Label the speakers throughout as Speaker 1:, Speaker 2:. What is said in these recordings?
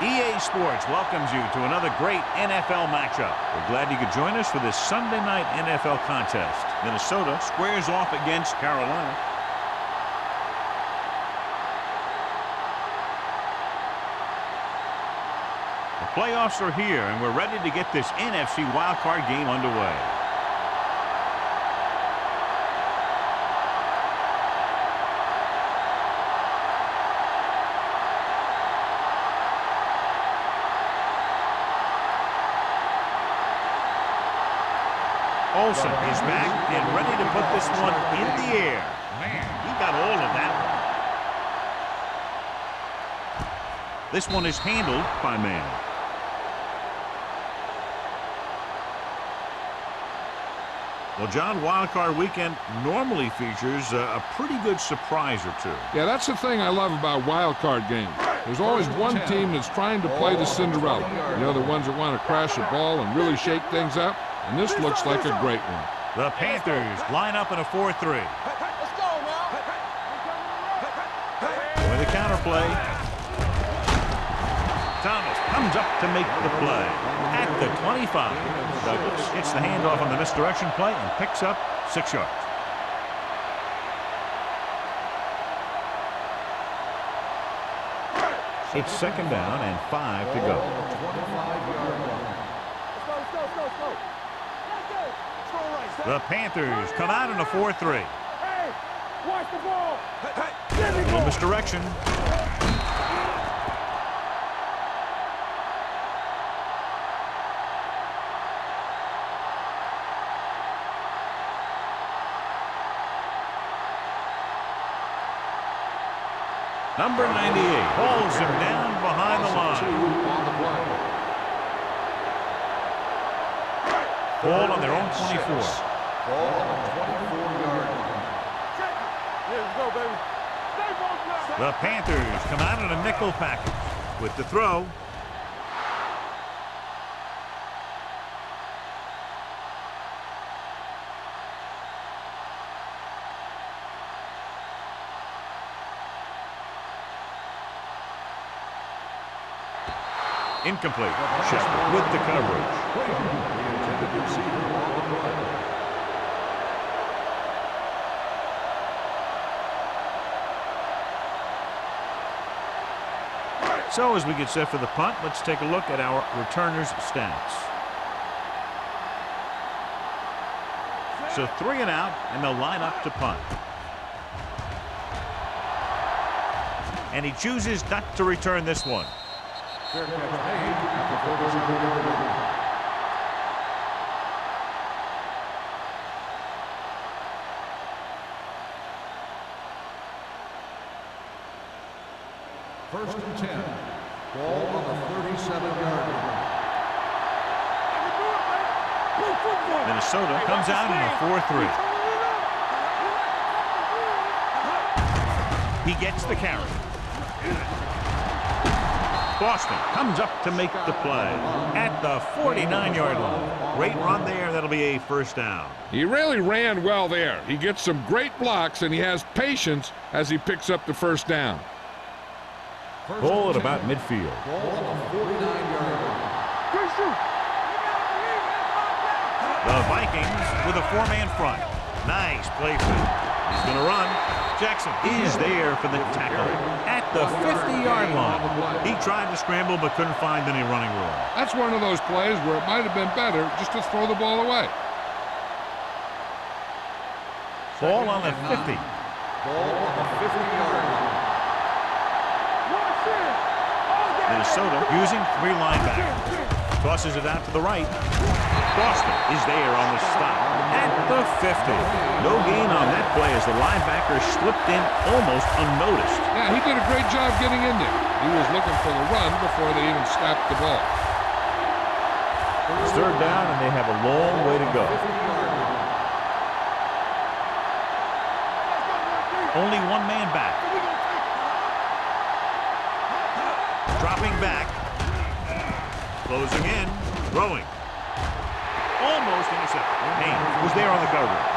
Speaker 1: EA Sports welcomes you to another great NFL matchup. We're glad you could join us for this Sunday night NFL contest. Minnesota squares off against Carolina. The playoffs are here, and we're ready to get this NFC Wildcard game underway. Olsen is back and ready to put this one in the air. Man, he got all of that one. This one is handled by man. Well, John, Wildcard Weekend normally features a pretty good surprise or two.
Speaker 2: Yeah, that's the thing I love about Wildcard games. There's always one team that's trying to play the Cinderella. You know, the ones that want to crash the ball and really shake things up. And this looks like a great one.
Speaker 1: The Panthers line up in a 4-3.
Speaker 3: Let's go now.
Speaker 1: With a counterplay. Thomas comes up to make the play. At the 25. Douglas gets the handoff on the misdirection play and picks up 6 yards. It's second down and 5 to go. The Panthers come out in a 4-3.
Speaker 3: Hey, watch the ball.
Speaker 1: Little misdirection. Number 98 holds him down behind the line. Ball on their own 24.
Speaker 3: Ball on the 24-yard line. Let's go, baby.
Speaker 1: The Panthers come out in a nickel package with the throw. Incomplete. Shepard with the coverage. So as we get set for the punt, let's take a look at our returners' stats. So 3 and out, and they'll line up to punt. And he chooses not to return this one.
Speaker 3: Fair catch made at the 47-yard line. First and 10. Ball on the 37-yard line.
Speaker 1: Minnesota comes out in a 4-3. He gets the carry. Boston comes up to make the play at the 49-yard line. Great run there. That'll be a first down.
Speaker 2: He really ran well there. He gets some great blocks, and he has patience as he picks up the first down.
Speaker 1: Ball at about midfield.
Speaker 3: Ball on the 49-yard line.
Speaker 1: The Vikings with a 4-man front. Nice play fake. He's going to run. Jackson is there for the tackle at the 50-yard line. He tried to scramble but couldn't find any running room.
Speaker 2: That's one of those plays where it might have been better just to throw the ball away.
Speaker 1: Ball on the 50.
Speaker 3: Ball on the 50-yard line.
Speaker 1: Minnesota using 3 linebackers. Tosses it out to the right. Boston is there on the stop at the 50. No gain on that play as the linebacker slipped in almost unnoticed.
Speaker 2: Yeah, he did a great job getting in there. He was looking for the run before they even snapped the ball.
Speaker 1: It's third down, and they have a long way to go. Only 1 man back. Dropping back. Closing in. Throwing. Almost intercepted. Haynes was there on the coverage.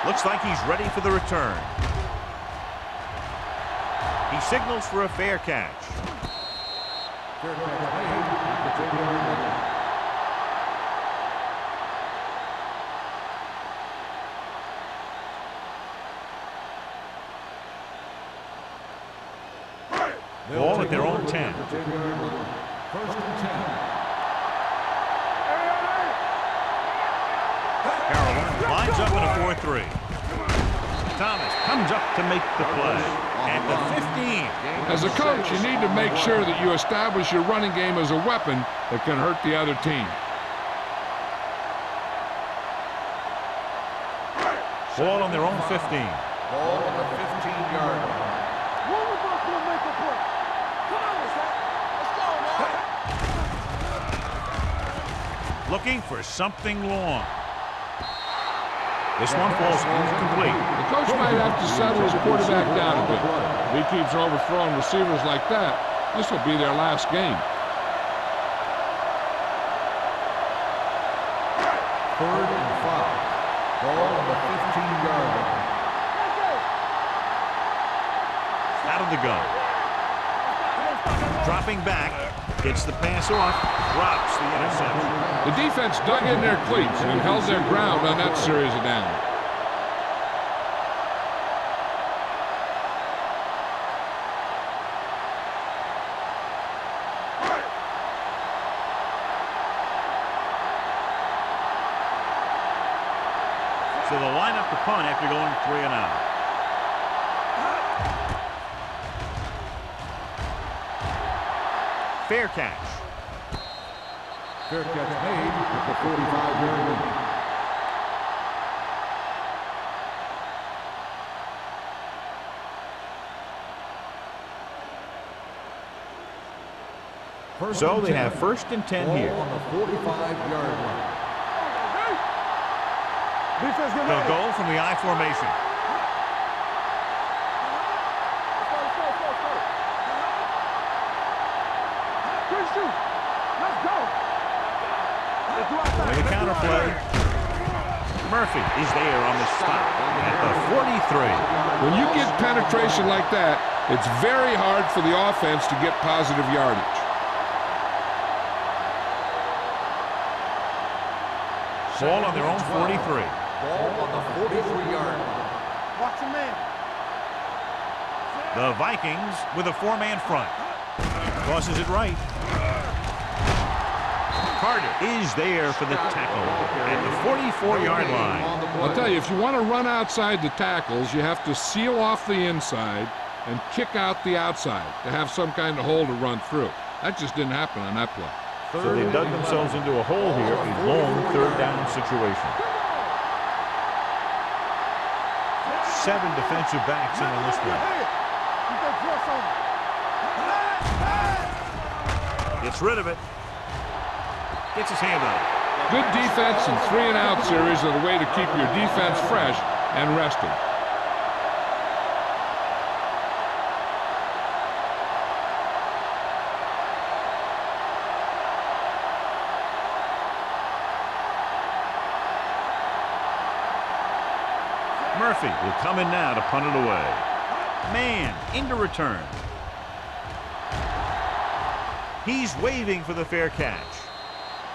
Speaker 1: Looks like he's ready for the return. He signals for a fair catch.
Speaker 3: Fair catch made at the 50-yard line.
Speaker 1: Ball at their own 10.
Speaker 3: First and 10.
Speaker 1: Carroll lines up in a 4-3. Thomas comes up to make the play at the 15.
Speaker 2: As a coach, you need to make sure that you establish your running game as a weapon that can hurt the other team.
Speaker 1: Ball on their own 15.
Speaker 3: Ball on the 15-yard line.
Speaker 1: Looking for something long. This one falls incomplete.
Speaker 2: The coach might have to settle his quarterback down a bit. If he keeps overthrowing receivers like that, this will be their last game.
Speaker 3: Third and 5. Ball on the 15-yard line.
Speaker 1: Out of the gun. Dropping back. Gets the pass off. Drops the interception.
Speaker 2: The defense dug in their cleats and held their ground on that series of downs.
Speaker 1: So they'll line up the punt after going 3 and out. Fair catch.
Speaker 3: Fair catch made at the 45-yard line.
Speaker 1: So they have first and 10 here.
Speaker 3: Ball on the 45-yard line.
Speaker 1: They'll go from the I formation. The counter play. Murphy is there on the stop at the 43.
Speaker 2: When you get penetration like that, it's very hard for the offense to get positive yardage.
Speaker 1: Ball on their own 43.
Speaker 3: Ball on the 43-yard line.
Speaker 4: Watch a man.
Speaker 1: The Vikings with a 4-man front. Tosses it right. Carter is there for the tackle at the 44-yard line.
Speaker 2: I'll tell you, if you want to run outside the tackles, you have to seal off the inside and kick out the outside to have some kind of hole to run through. That just didn't happen on that play.
Speaker 1: So they dug themselves into a hole here, a long third-down situation. 7 defensive backs in on this one. Gets rid of it. Gets his hand on it.
Speaker 2: Good defense and 3-and-out series are the way to keep your defense fresh and rested.
Speaker 1: Murphy will come in now to punt it away. Man into return. He's waving for the fair catch.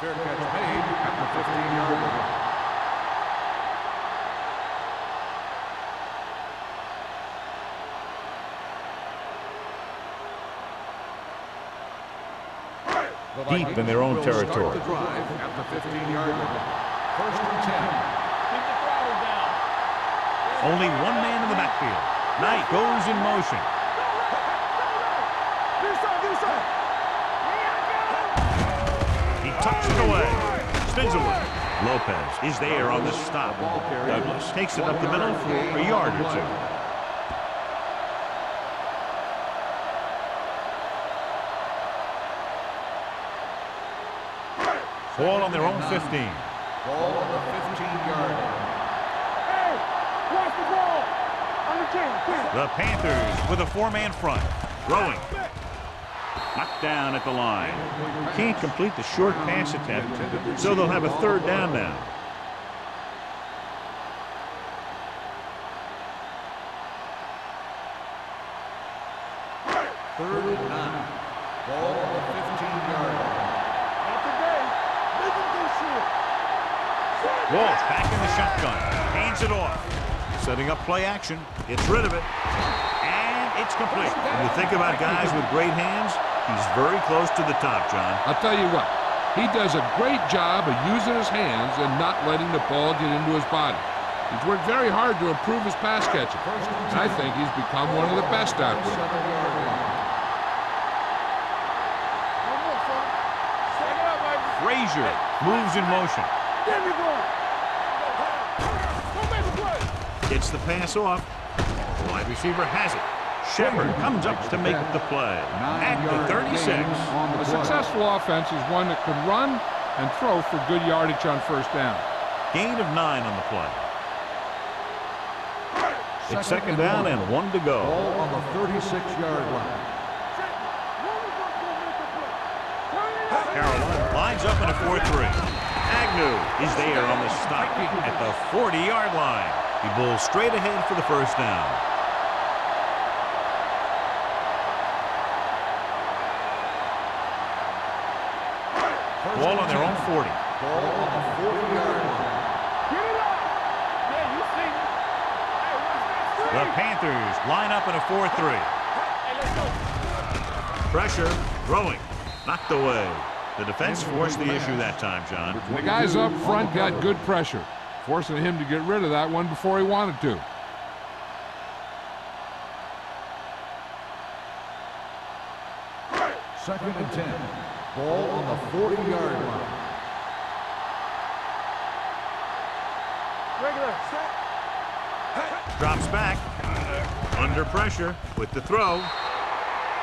Speaker 3: Fair catch made at the 15-yard line.
Speaker 1: Deep in their own territory.
Speaker 3: Start the drive at the 15-yard line. First and 10.
Speaker 1: Only one man in the backfield. Knight goes in motion. He tucks it away. Spins away. Lopez is there on the stop. Douglas takes it up the middle for a yard or two. Ball on their own 15.
Speaker 3: Ball on the 15-yard line.
Speaker 1: The Panthers with a 4-man front. Throwing. Knocked down at the line. Can't complete the short pass attempt, so they'll have a third down now.
Speaker 3: 3rd and 9. Ball on the 15-yard line.
Speaker 1: Walsh back in the shotgun. Hands it off. Setting up play action. Gets rid of it. And it's complete. When you think about guys with great hands, he's very close to the top, John.
Speaker 2: I'll tell you what, he does a great job of using his hands and not letting the ball get into his body. He's worked very hard to improve his pass catching. And I think he's become one of the best out there.
Speaker 1: Frazier moves in motion. Gets the pass off. The wide receiver has it. Shepard comes up to make the play. At the 36.
Speaker 2: A successful offense is one that can run and throw for good yardage on first down.
Speaker 1: Gain of 9 on the play. It's second down and 1 to go.
Speaker 3: Ball on the 36-yard line.
Speaker 1: Carolina lines up in a 4-3. Agnew is there on the stop at the 40-yard line. He bowls straight ahead for the first down. Ball on their own 40.
Speaker 3: Ball on the 40-yard line.
Speaker 1: The Panthers line up in a 4-3. Pressure, throwing, knocked away. The defense forced the issue that time, John.
Speaker 2: The guys up front got good pressure, forcing him to get rid of that one before he wanted to.
Speaker 3: Second and 10. Ball on the 40-yard line.
Speaker 1: Drops back. Under pressure with the throw.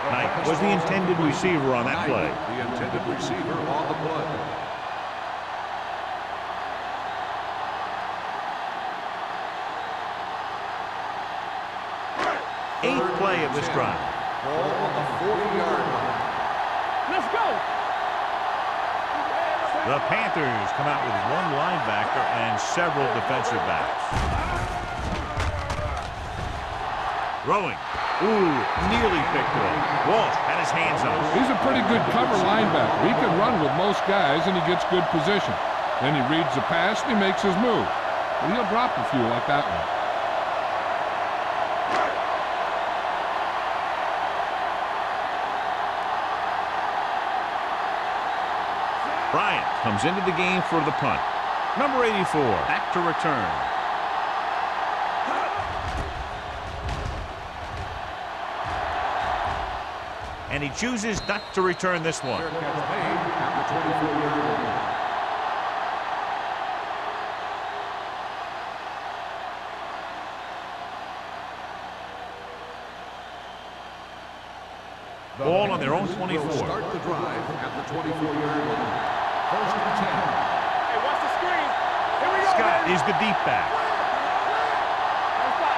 Speaker 1: Knight was the intended receiver on that play.
Speaker 3: The intended receiver on the play.
Speaker 1: Eighth play of this drive.
Speaker 3: Ball on the 40-yard line.
Speaker 4: Let's go.
Speaker 1: The Panthers come out with one linebacker and several defensive backs. Throwing. Ooh, nearly picked off. Walsh had his hands up.
Speaker 2: He's a pretty good cover linebacker. He can run with most guys, and he gets good position. Then he reads the pass, and he makes his move. But he'll drop a few like that one.
Speaker 1: Bryant comes into the game for the punt. Number 84, back to return. And he chooses not to return this one.
Speaker 3: Fair catch made at the 24-yard line.
Speaker 1: Ball on their own 24.
Speaker 3: Will start the drive at the 24-yard line. First and 10.
Speaker 4: Hey, watch the screen. Here we go.
Speaker 1: Scott
Speaker 4: baby.
Speaker 1: is the deep back.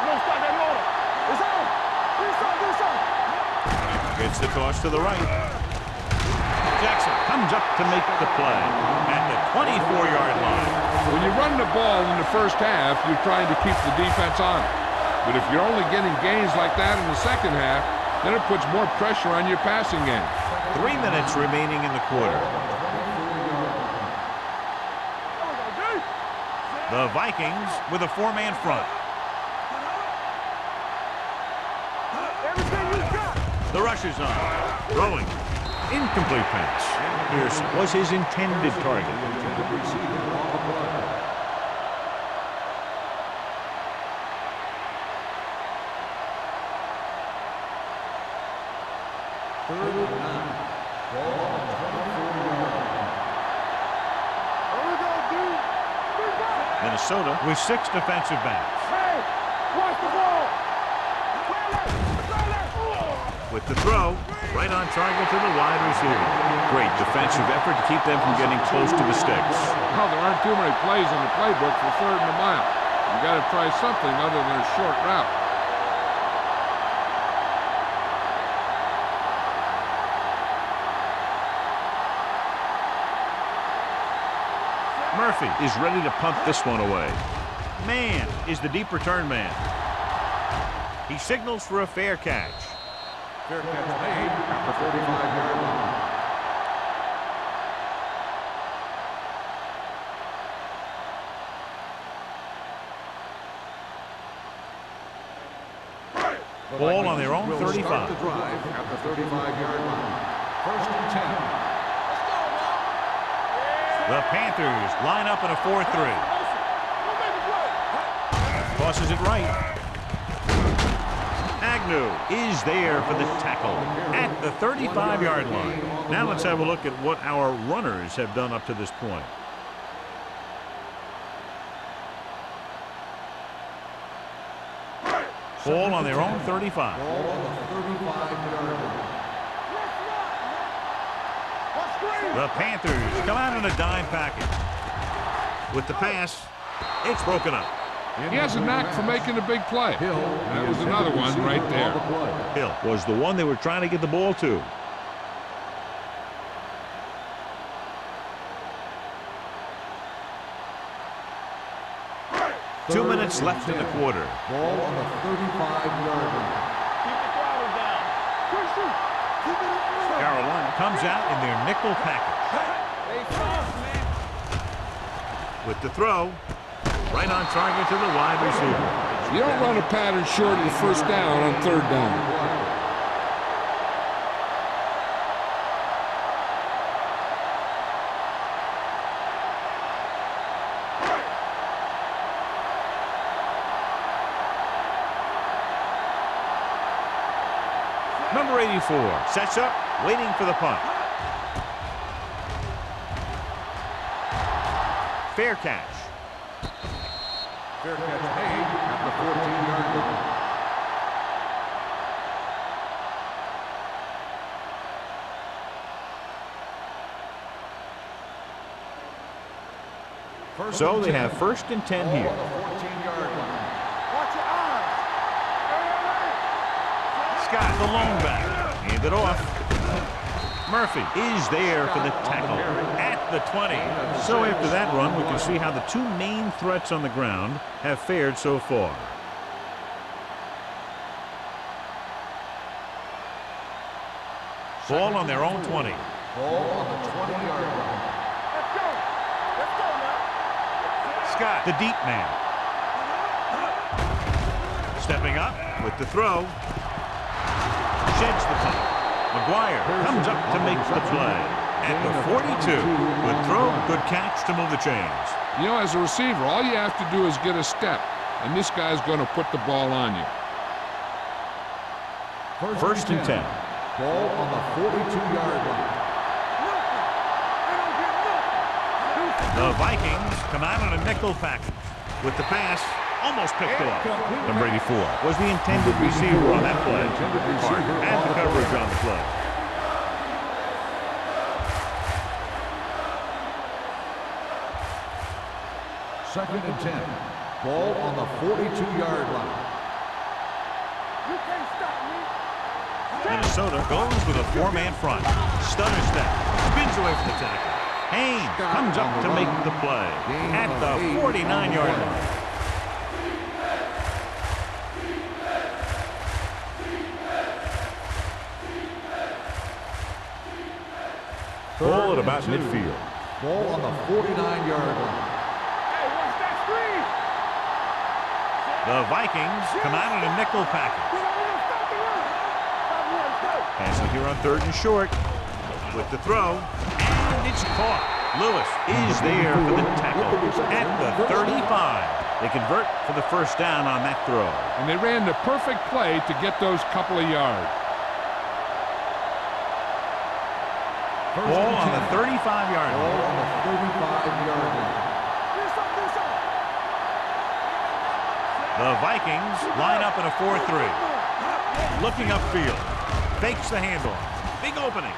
Speaker 4: No stop that motor. It's on. Do something.
Speaker 1: Gets the toss to the right. Jackson comes up to make the play at the 24-yard line.
Speaker 2: When you run the ball in the first half, you're trying to keep the defense on it. But if you're only getting gains like that in the second half, then it puts more pressure on your passing game.
Speaker 1: 3 minutes remaining in the quarter. The Vikings with a 4-man front. The rush is on. Throwing. Incomplete pass. Pierce was his intended target.
Speaker 3: Third and 9. Ball on the 24-yard line.
Speaker 1: Minnesota with 6 defensive backs.
Speaker 4: Hey, watch the ball.
Speaker 1: With the throw, right on target to the wide receiver. Great defensive effort to keep them from getting close to the sticks.
Speaker 2: Well, there aren't too many plays in the playbook for third and a mile. You got to try something other than a short route.
Speaker 1: Murphy is ready to punt this one away. Man is the deep return man. He signals for a fair catch.
Speaker 3: Fair catch made at the 45-yard line.
Speaker 1: Ball on their own 35.
Speaker 3: Start the drive at the 35-yard line. First and 10.
Speaker 1: The Panthers line up in a 4-3. Tosses it right. Agnew is there for the tackle at the 35-yard line. Now let's have a look at what our runners have done up to this point. Ball on their own 35.
Speaker 3: Ball on the 35-yard line.
Speaker 1: The Panthers come out in a dime package. With the pass, it's broken up.
Speaker 2: He has a knack for making a big play. That was another one right there.
Speaker 1: Hill was the one they were trying to get the ball to. Two minutes left in the quarter.
Speaker 3: Ball on the 35-yard line.
Speaker 1: Carolina comes out in their nickel package. With the throw, right on target to the wide receiver.
Speaker 2: You don't run a pattern short of the first down on third down.
Speaker 1: Number 84 sets up, waiting for the punt. Fair catch.
Speaker 3: Fair catch made at the 14-yard line.
Speaker 1: So they have first and 10 here.
Speaker 3: Ball on the 14-yard line.
Speaker 4: Watch your eyes.
Speaker 1: Scott, the lone back, hand it off. Murphy is there for the tackle at the 20. So after that run, we can see how the two main threats on the ground have fared so far. Ball on their own 20.
Speaker 3: Ball on the 20-yard line.
Speaker 4: Let's go. Let's go now.
Speaker 1: Scott, the deep man. Stepping up with the throw. Sheds the punt. McGuire comes up to make the play. At the 42. Good throw, good catch to move the chains.
Speaker 2: You know, as a receiver, all you have to do is get a step, and this guy's going to put the ball on you.
Speaker 1: First and 10.
Speaker 3: Ball on the 42-yard line.
Speaker 1: The Vikings come out on a nickel package. With the pass, almost picked off. Number 84 was the intended receiver on that play. Hart had the coverage on the play.
Speaker 3: Second and 10. Ball on the 42-yard line.
Speaker 4: You can't stop me.
Speaker 1: Minnesota goes with a four-man front. Stunner step. Spins away from the tackle. Haynes comes up to make the play. At the 49-yard line. Ball at about midfield.
Speaker 3: Ball on the 49-yard line.
Speaker 4: Hey, watch that screen.
Speaker 1: The Vikings come out in a nickel package.
Speaker 4: Stop the run. Stop the run. Go.
Speaker 1: Passing here on third and short. With the throw. And it's caught. Lewis is there for the tackle at the 35. They convert for the first down on that throw.
Speaker 2: And they ran the perfect play to get those couple of yards.
Speaker 1: Ball on the 35-yard
Speaker 3: Ball
Speaker 1: line.
Speaker 3: on the 35-yard line.
Speaker 4: Do something.
Speaker 1: The Vikings line up in a 4-3. Looking upfield. Fakes the handoff. Big opening.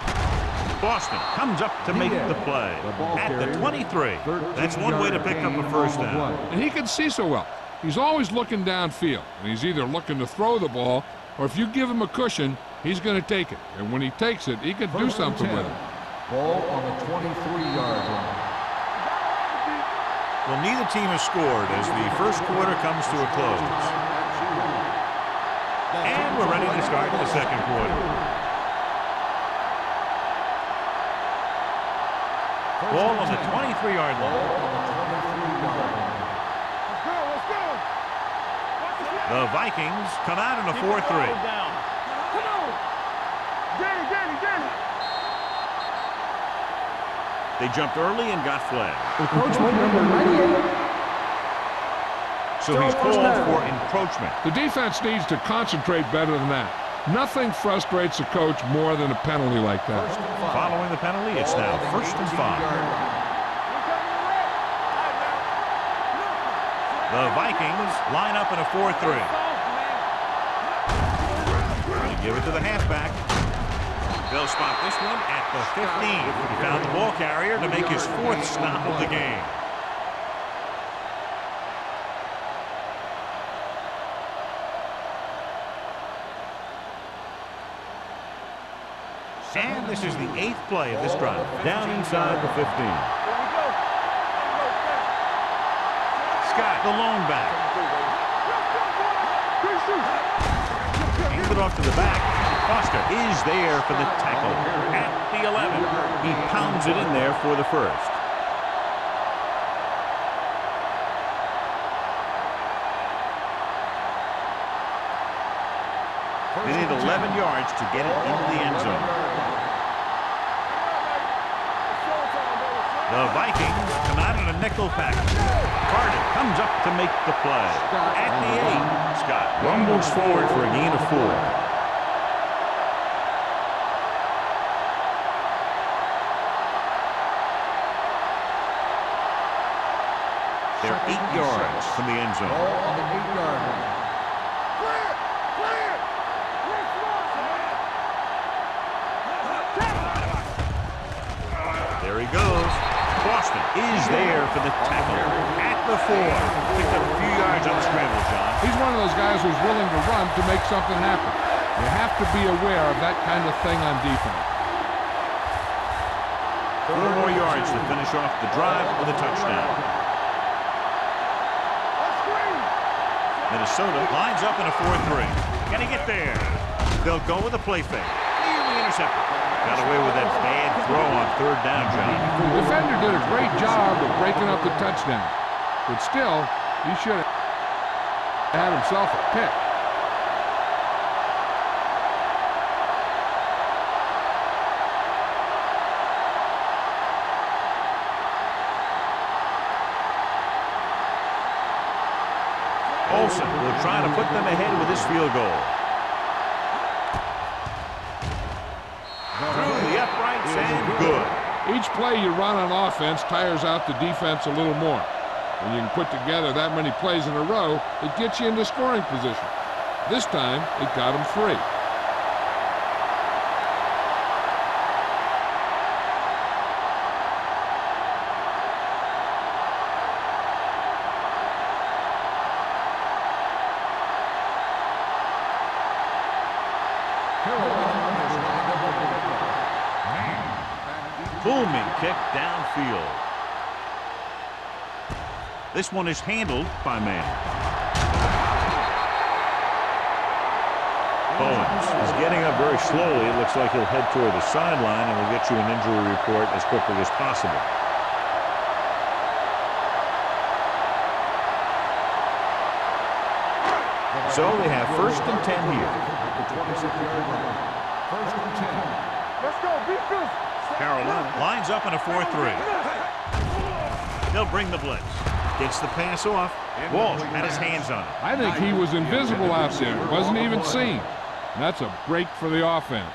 Speaker 1: Boston comes up to make the play at the 23. That's one way to pick up a first down.
Speaker 2: And he can see so well. He's always looking downfield. And he's either looking to throw the ball, or if you give him a cushion, he's going to take it. And when he takes it, he can do something with it.
Speaker 3: Ball on the 23-yard line.
Speaker 1: Well, neither team has scored as the first quarter comes to a close. And we're ready to start the second quarter. Ball on the 23-yard line.
Speaker 4: Let's go.
Speaker 1: The Vikings come out in a 4-3.
Speaker 4: Come on. Get it.
Speaker 1: They jumped early and got flagged.
Speaker 5: Encroachment number 98.
Speaker 1: So he's called for encroachment.
Speaker 2: The defense needs to concentrate better than that. Nothing frustrates a coach more than a penalty like that.
Speaker 1: Following the penalty, it's now 1st and 5. The Vikings line up in a 4-3. They give it to the halfback. They'll spot this one at the 15. He found the ball carrier to make his 4th stop of the game. And this is the 8th play of this drive. Down inside the 15. Scott, the lone back. Hand it off to the back. Foster is there for the tackle. At the 11. He pounds it in there for the first. They need 11 yards to get it into the end zone. The Vikings come out in a nickel package. Carter comes up to make the play. At the 8, Scott rumbles forward for a gain of 4. They're 8 yards from the end zone.
Speaker 3: On the 8-yard line.
Speaker 1: There he goes. Boston is there for the tackle. At the 4. Picked up a few yards on the scramble, John.
Speaker 2: He's one of those guys who's willing to run to make something happen. You have to be aware of that kind of thing on defense.
Speaker 1: 4 more yards to finish off the drive with a touchdown. Minnesota lines up in a 4-3. Can he get there? They'll go with a play fake. Nearly intercepted. Got away with that bad throw on 3rd down, John.
Speaker 2: The defender did a great job of breaking up the touchdown. But still, he should have had himself a pick.
Speaker 1: Olsen will try to put them ahead with his field goal. Through the uprights and good.
Speaker 2: Each play you run on offense tires out the defense a little more. When you can put together that many plays in a row, it gets you into scoring position. This time, it got him 3.
Speaker 1: Booming kick downfield. This one is handled by Mann. Bowens is getting up very slowly. It looks like he'll head toward the sideline, and we'll get you an injury report as quickly as possible. So they have 1st and 10 here.
Speaker 3: The 26-yard line. 1st and 10.
Speaker 4: Let's go. Beat this.
Speaker 1: Carolina lines up in a 4-3. They'll bring the blitz. Gets the pass off. Walsh had his hands on it.
Speaker 2: I think he was invisible out there. Wasn't even seen. And that's a break for the offense.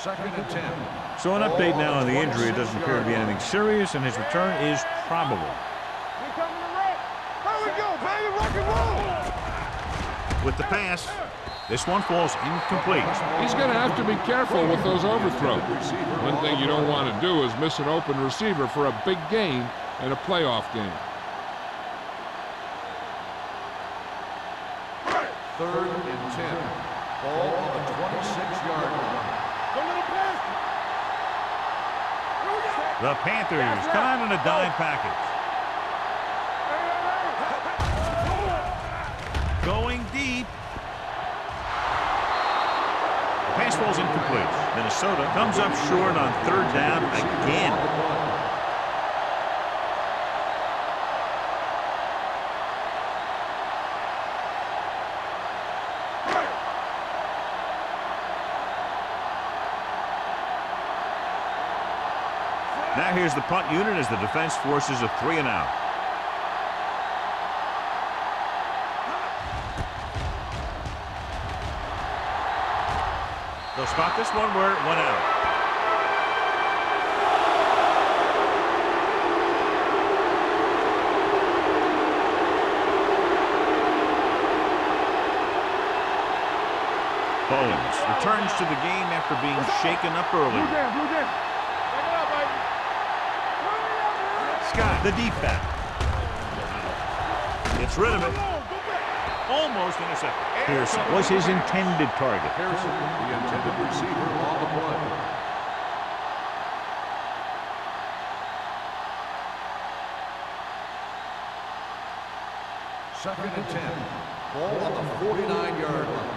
Speaker 3: Second and 10.
Speaker 1: So an update now on the injury. It doesn't appear to be anything serious, and his return is probable.
Speaker 4: We coming to rock. Here we go, baby. Rock and roll.
Speaker 1: With the pass, this one falls incomplete.
Speaker 2: He's going to have to be careful with those overthrows. One thing you don't want to do is miss an open receiver for a big gain in a playoff game.
Speaker 3: 3rd and 10. Ball on the 26-yard line.
Speaker 1: The Panthers come out in a dime package. falls incomplete. Minnesota comes up short on third down again. Now here's the punt unit as the defense forces a 3-and-out. They'll spot this one where it went out. Bowens returns to the game after being shaken up early. Scott, the deep back. Gets rid of it. Almost intercepted. Pearson was his intended target.
Speaker 3: Pearson, the intended receiver on the play. Second and 10. Ball on the 49-yard line.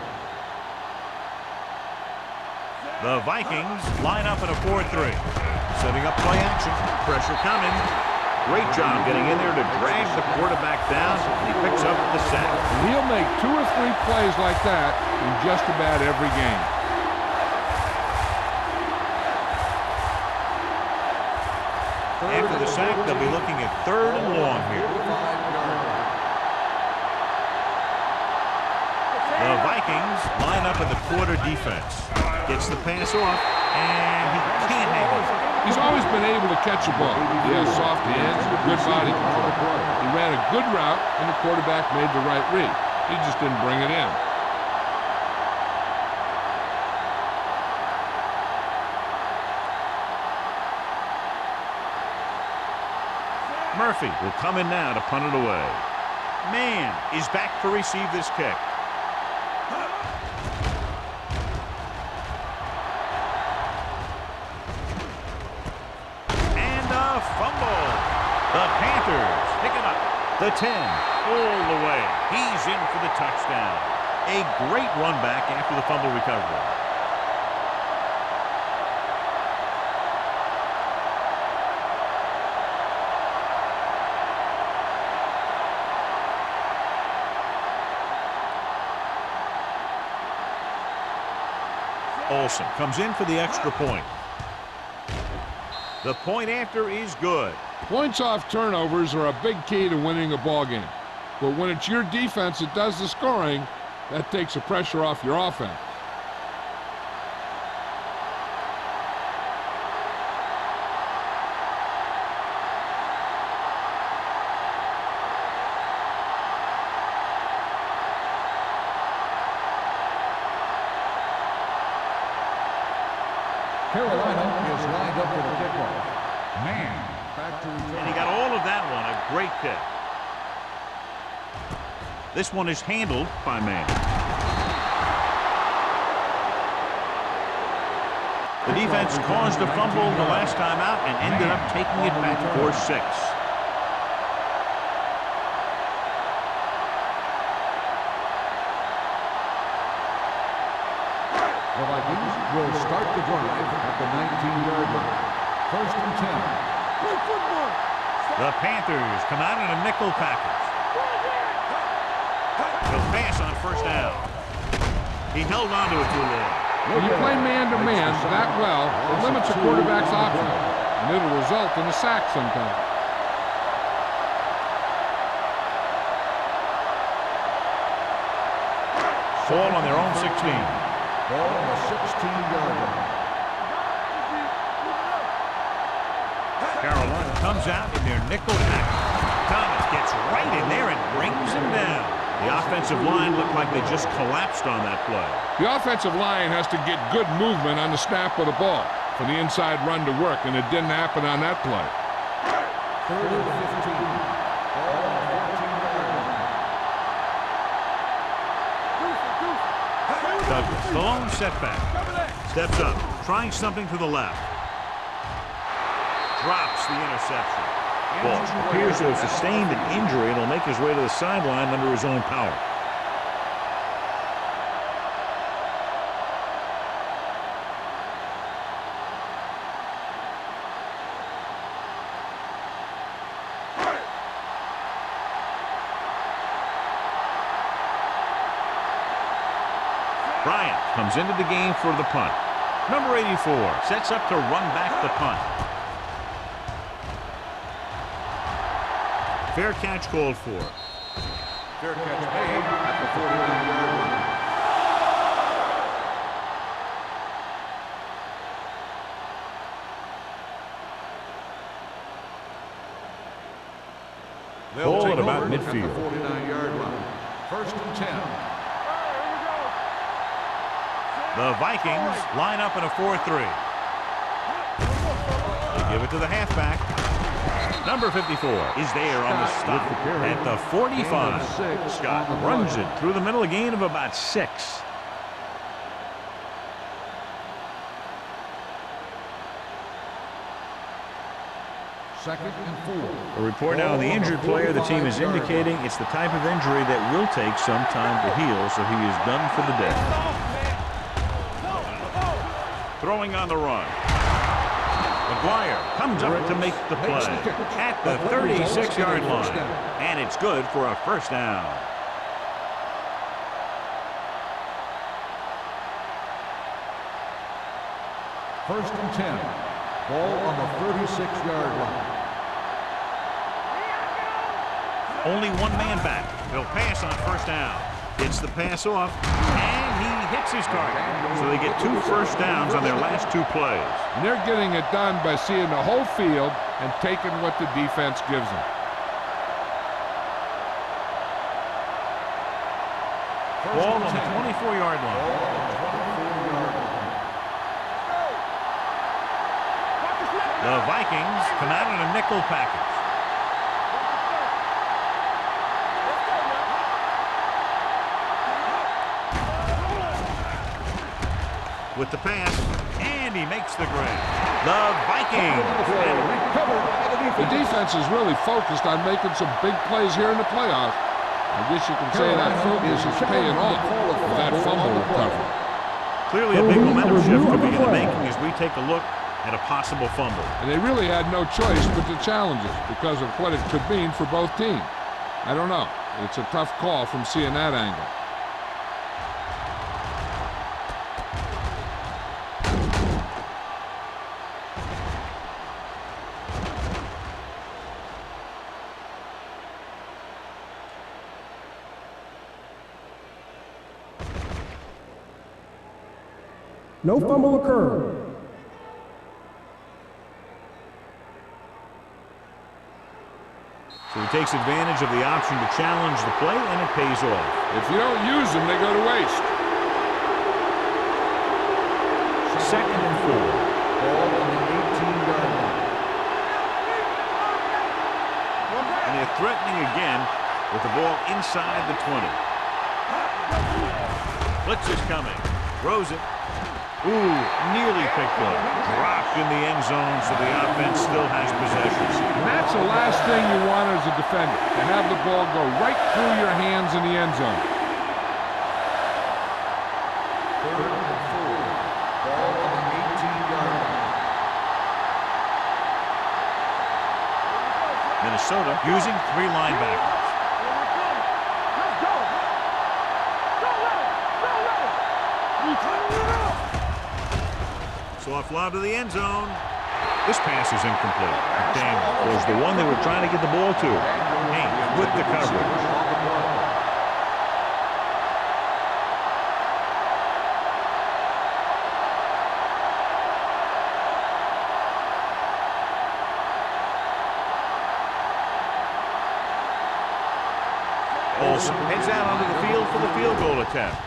Speaker 1: The Vikings line up in a 4-3. Setting up play action. Pressure coming. Great job getting in there to drag the quarterback down, and he picks up the sack.
Speaker 2: And he'll make 2 or 3 plays like that in just about every game.
Speaker 1: After the sack, they'll be looking at 3rd and long here. The Vikings line up in the quarter defense. Gets the pass off, and he can't hang it.
Speaker 2: He's always been able to catch a ball. He has soft hands and good body control. He ran a good route, and the quarterback made the right read. He just didn't bring it in.
Speaker 1: Murphy will come in now to punt it away. Mann is back to receive this kick. Fumble. The Panthers pick it up. The 10 all the way. He's in for the touchdown. A great run back after the fumble recovery. Olsen comes in for the extra point. The point after is good.
Speaker 2: Points off turnovers are a big key to winning a ball game. But when it's your defense that does the scoring, that takes the pressure off your offense.
Speaker 3: Carolina is lined up for the kickoff. Man, back to return.
Speaker 1: And he got all of that one. A great kick. This one is handled by Mann. The defense caused a fumble the last time out and ended up taking it back for 6.
Speaker 3: The Vikings will start the drive at the 19-yard line. 1st and 10.
Speaker 1: The Panthers come out in a nickel package. He'll pass on 1st down. He held on to it too long.
Speaker 2: When you play man-to-man that well, it limits a quarterback's options, and it'll result in a sack sometimes.
Speaker 1: Ball on their own 16.
Speaker 3: Ball on the 16-yard line.
Speaker 1: Carolina comes out in their nickel package. Thomas gets right in there and brings him down. The offensive line looked like they just collapsed on that play.
Speaker 2: The offensive line has to get good movement on the snap of the ball for the inside run to work, and it didn't happen on that play.
Speaker 3: 3rd and 15. Ball on the 14-yard line.
Speaker 1: Douglas, the lone setback. Steps up, trying something to the left. Drops the interception. Walsh appears to have sustained an injury and will make his way to the sideline under his own power. Bryant comes into the game for the punt. Number 84 sets up to run back the punt. Fair catch called for.
Speaker 3: Fair catch made at the 49-yard line.
Speaker 1: Ball at about midfield.
Speaker 3: At the 49-yard line. 1st and 10.
Speaker 1: The Vikings line up in a 4-3. They give it to the halfback. Number 54 is there on the stop at the 45. Scott runs it through the middle, a gain of about 6.
Speaker 3: Second and 4.
Speaker 1: A report now on the injured player. The team is indicating it's the type of injury that will take some time to heal, so he is done for the day. Throwing on the run. McGuire comes up to make the play at the 36-yard line, and it's good for a first down.
Speaker 3: First and 10. Ball on the 36-yard line.
Speaker 1: Only one man back. They'll pass on first down. Gets the pass off, and he hits his target. So they get 2 first downs on their last 2 plays.
Speaker 2: And they're getting it done by seeing the whole field and taking what the defense gives them.
Speaker 1: Ball on the 24-yard line. The Vikings come out in a nickel package. With the pass, and he makes the grab. The Vikings.
Speaker 2: The defense is really focused on making some big plays here in the playoffs. I guess you can say that focus is paying off with that fumble recovery.
Speaker 1: Clearly a big momentum shift could be in the making as we take a look at a possible fumble.
Speaker 2: And they really had no choice but to challenge it because of what it could mean for both teams. I don't know. It's a tough call from seeing that angle.
Speaker 5: No fumble occurred.
Speaker 1: So he takes advantage of the option to challenge the play, and it pays off.
Speaker 2: If you don't use them, they go to waste.
Speaker 1: Second and 4.
Speaker 3: Ball on the 18-yard line.
Speaker 1: And they're threatening again with the ball inside the 20. Blitz is coming. Throws it. Ooh, nearly picked up. Dropped in the end zone, so the offense still has possession.
Speaker 2: And that's the last thing you want as a defender, to have the ball go right through your hands in the end zone.
Speaker 3: Third and 4. Ball on the 18-yard line.
Speaker 1: Minnesota using 3 linebackers. Soft lob to the end zone. This pass is incomplete. McDaniel was the one they were trying to get the ball to. Haynes with the coverage. Olsen heads out onto the field for the field goal attempt.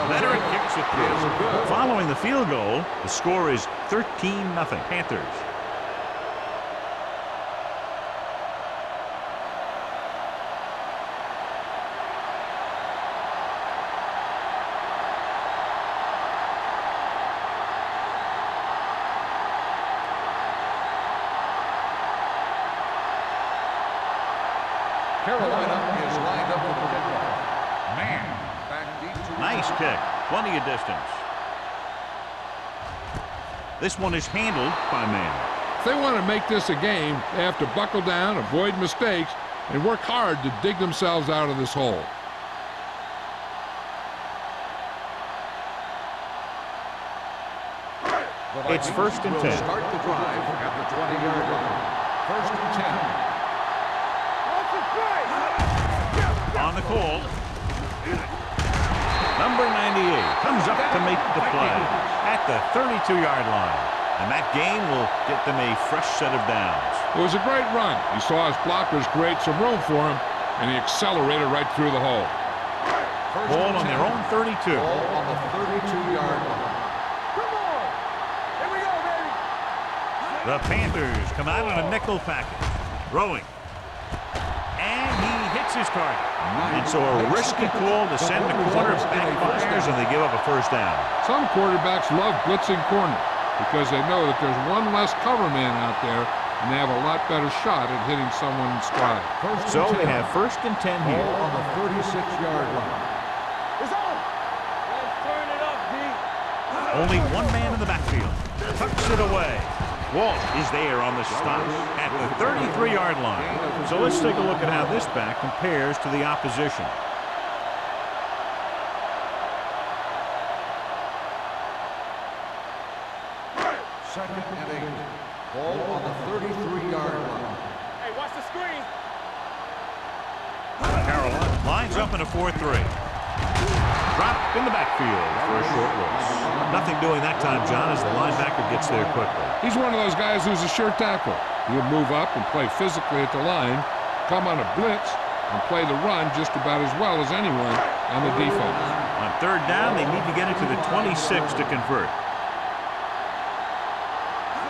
Speaker 1: Veteran kicks it through. Following the field goal, the score is 13-0 Panthers.
Speaker 3: Carolina is lined up with the kickoff. Man.
Speaker 1: Nice kick. Plenty of distance. This one is handled by Man.
Speaker 2: If they want to make this a game, they have to buckle down, avoid mistakes, and work hard to dig themselves out of this hole.
Speaker 1: It's first and 10.
Speaker 3: Start the drive at the 20-yard line. First and 10.
Speaker 1: On the call, number 98 comes up to make the play at the 32-yard line. And that gain will get them a fresh set of downs.
Speaker 2: It was a great run. He saw his blockers create some room for him, and he accelerated right through the hole.
Speaker 1: Ball on their own 32.
Speaker 3: Ball on the 32-yard line.
Speaker 4: Come on! Here we go, baby!
Speaker 1: The Panthers come out in a nickel package. Throwing. And he hits his target. And so a risky call to send the corner backfires, and they give up a first down.
Speaker 2: Some quarterbacks love blitzing corners because they know that there's one less cover man out there, and they have a lot better shot at hitting someone in stride.
Speaker 1: So they have first and 10 here.
Speaker 3: Ball on the 36-yard line.
Speaker 4: It's on! Let's turn it up, D.
Speaker 1: Only one man in the backfield. Tucks it away. Walt is there on the stop at the 33-yard line. So let's take a look at how this back compares to the opposition.
Speaker 3: Second and 8. Ball on the 33-yard line.
Speaker 4: Hey, watch the screen.
Speaker 1: Carolina lines up in a 4-3. Drop in the backfield for a short loss. Nothing doing that time, John, as the linebacker gets there quickly.
Speaker 2: He's one of those guys who's a sure tackle. He'll move up and play physically at the line, come on a blitz, and play the run just about as well as anyone on the defense.
Speaker 1: On third down, they need to get it to the 26 to convert.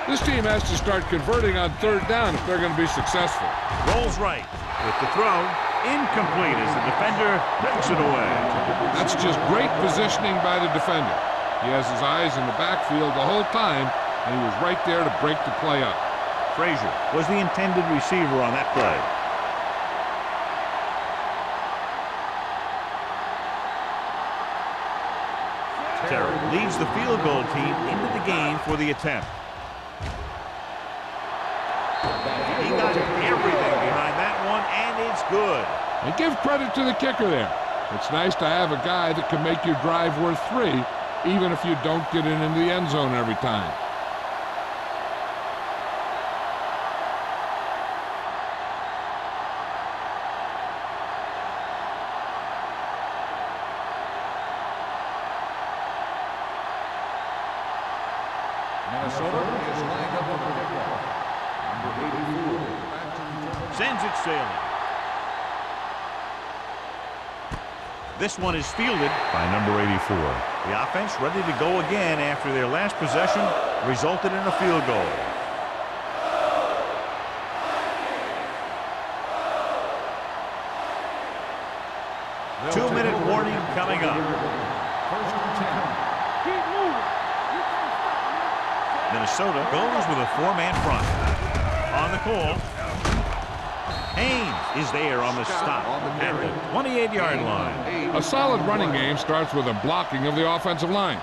Speaker 2: This team has to start converting on third down if they're going to be successful.
Speaker 1: Rolls right with the throw. Incomplete as the defender knocks it away.
Speaker 2: That's just great positioning by the defender. He has his eyes in the backfield the whole time, and he was right there to break the play up.
Speaker 1: Frazier was the intended receiver on that play. Terry leads the field goal team into the game for the attempt. He got everything behind that one, and it's good.
Speaker 2: And give credit to the kicker there. It's nice to have a guy that can make your drive worth 3, even if you don't get it into the end zone every time.
Speaker 3: Minnesota is lined up with the kickoff. Number 84.
Speaker 1: Sends it sailing. This one is fielded by number 84. The offense ready to go again after their last possession resulted in a field goal. Two-minute warning coming up.
Speaker 3: First and 10.
Speaker 4: Keep moving. You can't stop, man.
Speaker 1: Minnesota goes with a 4-man front. On the call, Haynes is there on the stop at the 28-yard line.
Speaker 2: A solid running game starts with a blocking of the offensive line.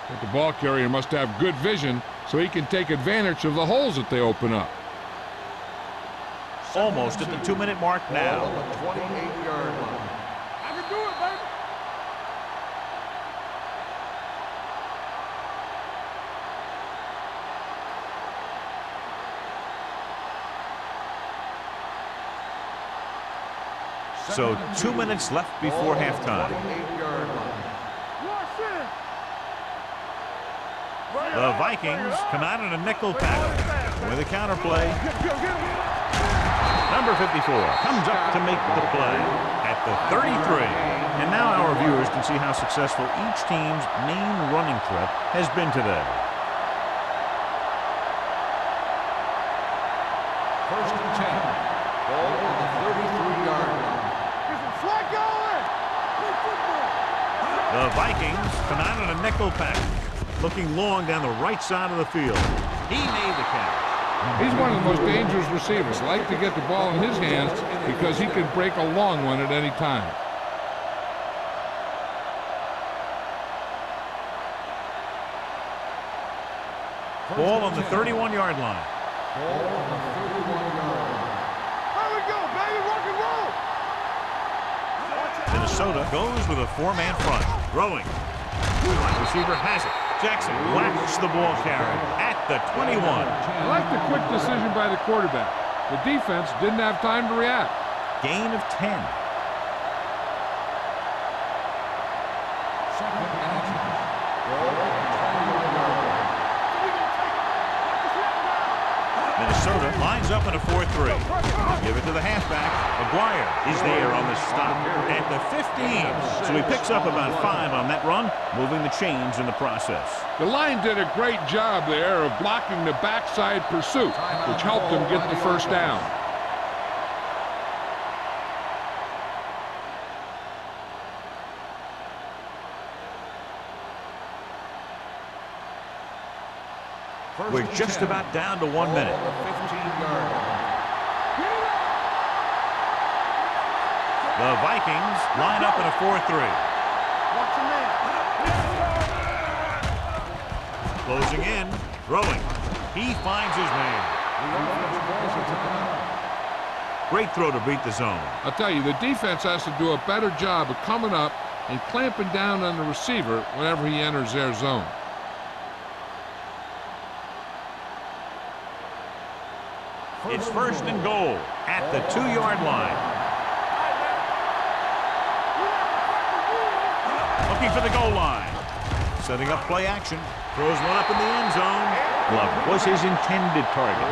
Speaker 2: But the ball carrier must have good vision so he can take advantage of the holes that they open up.
Speaker 1: Almost at the 2-minute mark
Speaker 3: Ball
Speaker 1: now.
Speaker 3: on the 28-yard line.
Speaker 4: I can do it, baby.
Speaker 1: So 2 minutes left before
Speaker 3: Ball on the
Speaker 1: halftime.
Speaker 3: 28-yard line.
Speaker 4: Watch it.
Speaker 1: The Vikings come out in a nickel package with a counterplay. Number 54 comes up to make the play at the 33. And now our viewers can see how successful each team's main running threat has been today.
Speaker 3: First and 10. Ball on the 33-yard line.
Speaker 4: Flag going.
Speaker 1: The Vikings come out in a nickel package, looking long down the right side of the field. He made the catch.
Speaker 2: He's one of the most dangerous receivers. Like to get the ball in his hands because he can break a long one at any time.
Speaker 1: Ball on the 31-yard line.
Speaker 3: Ball on the 31-yard line.
Speaker 4: Here we go, baby. Rock and roll.
Speaker 1: Minnesota goes with a 4-man front. Throwing. Wide receiver has it. Jackson whacks the ball carrier at the 21.
Speaker 2: I like the quick decision by the quarterback. The defense didn't have time to react.
Speaker 1: Gain of 10.
Speaker 3: Second and action.
Speaker 1: Minnesota lines up in a 4-3. Give it to the halfback. McGuire is there on the stop at the 15. So he picks up about 5 on that run, moving the chains in the process.
Speaker 2: The line did a great job there of blocking the backside pursuit, which helped them get the first down.
Speaker 1: We're just about down to 1 minute. The Vikings line up in a 4-3. Closing in, throwing. He finds his man. Great throw to beat the zone.
Speaker 2: I'll tell you, the defense has to do a better job of coming up and clamping down on the receiver whenever he enters their zone.
Speaker 1: It's first and goal at the 2-yard line. Looking for the goal line. Setting up play action. Throws one up in the end zone. Glove was his intended target.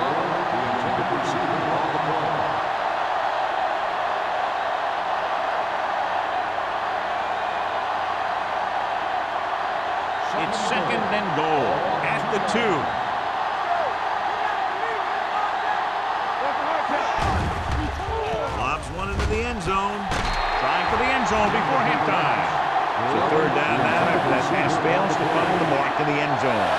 Speaker 1: It's second and goal at the 2. One into the end zone. Trying for the end zone before halftime. So third down now after that pass fails to find the mark in the end zone.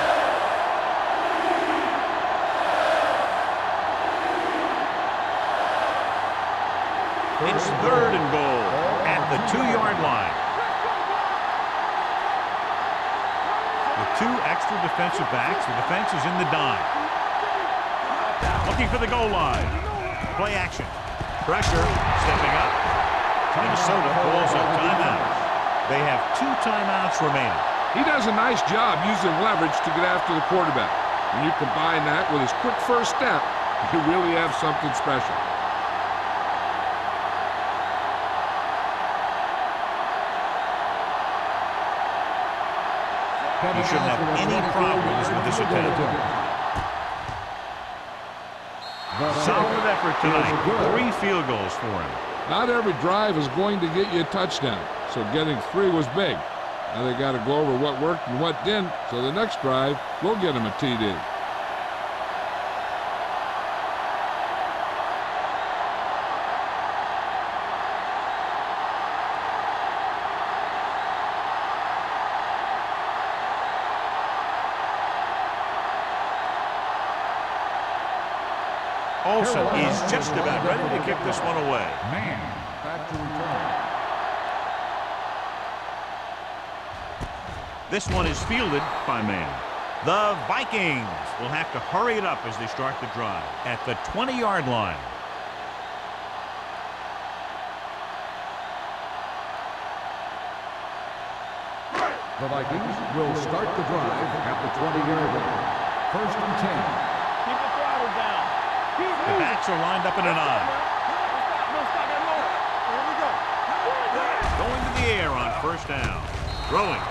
Speaker 1: It's third and goal at the 2-yard line. With 2 extra defensive backs, the defense is in the dime. Looking for the goal line. Play action. Pressure, stepping up. Minnesota calls up timeout. They have 2 timeouts remaining.
Speaker 2: He does a nice job using leverage to get after the quarterback. When you combine that with his quick first step, you really have something special.
Speaker 1: He shouldn't have any problems with this attempt. Solid effort tonight. 3 field goals for him.
Speaker 2: Not every drive is going to get you a touchdown, so getting 3 was big. Now they got to go over what worked and what didn't, so the next drive will get him a TD.
Speaker 1: Olsen is just about ready to kick this one away.
Speaker 3: Man, back to return.
Speaker 1: This one is fielded by Man. The Vikings will have to hurry it up as they start the drive at the 20-yard line.
Speaker 3: The Vikings will start the drive at the 20-yard line. First and 10.
Speaker 4: Keep the throttle down.
Speaker 1: The backs are lined up in a 9. Going to the air on first down. Throwing.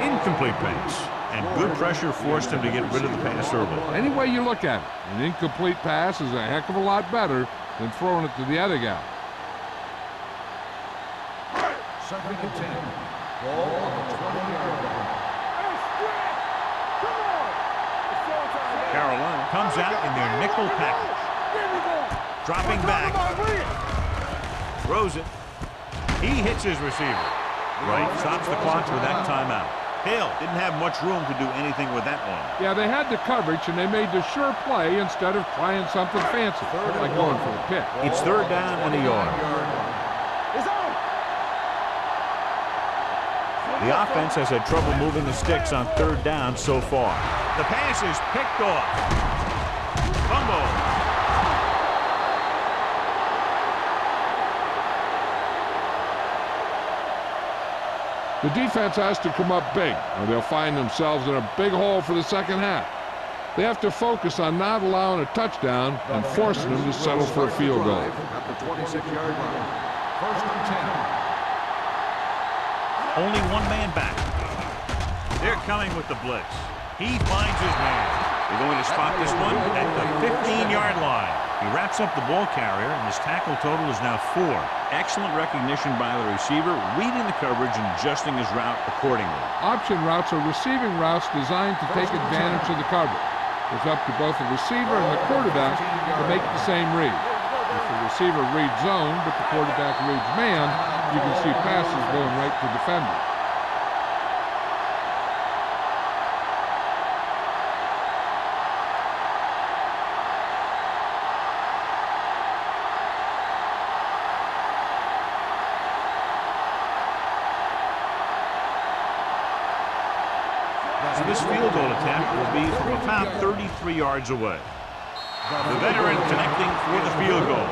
Speaker 1: Incomplete pass. And good pressure forced him to get rid of the pass early.
Speaker 2: Any way you look at it, an incomplete pass is a heck of a lot better than throwing it to the other guy.
Speaker 3: Second and 10. Ball on the 20-yard line.
Speaker 1: Carolina comes out in their nickel package. Dropping back. Throws it. He hits his receiver. Right, stops the clock with that timeout. Hill didn't have much room to do anything with that one.
Speaker 2: Yeah, they had the coverage, and they made the sure play instead of trying something fancy, like going for the pick.
Speaker 1: It's third down and a yard. The offense has had trouble moving the sticks on third down so far. The pass is picked off. Fumble.
Speaker 2: The defense has to come up big, or they'll find themselves in a big hole for the second half. They have to focus on not allowing a touchdown and forcing them to settle for a field goal.
Speaker 3: At the 26-yard line. First and 10.
Speaker 1: Only one man back. They're coming with the blitz. He finds his man. They're going to spot this one at the 15-yard line. He wraps up the ball carrier, and his tackle total is now 4. Excellent recognition by the receiver, reading the coverage and adjusting his route accordingly.
Speaker 2: Option routes are receiving routes designed to take advantage of the coverage. It's up to both the receiver and the quarterback to make the same read. If the receiver reads zone, but the quarterback reads man, you can see passes going right to defenders.
Speaker 1: So this field goal attempt will be from about 33 yards away. The veteran connecting for the field goal.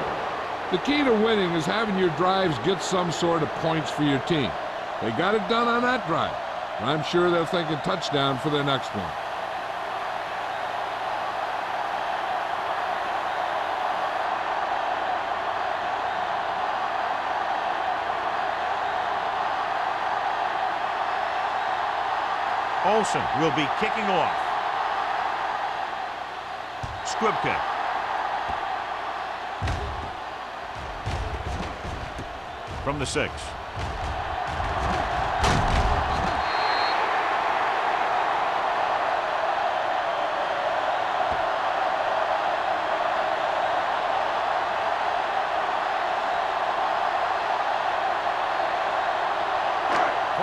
Speaker 2: The key to winning is having your drives get some sort of points for your team. They got it done on that drive. And I'm sure they're thinking touchdown for their next one.
Speaker 1: Olsen will be kicking off. Squib kick. From the 6.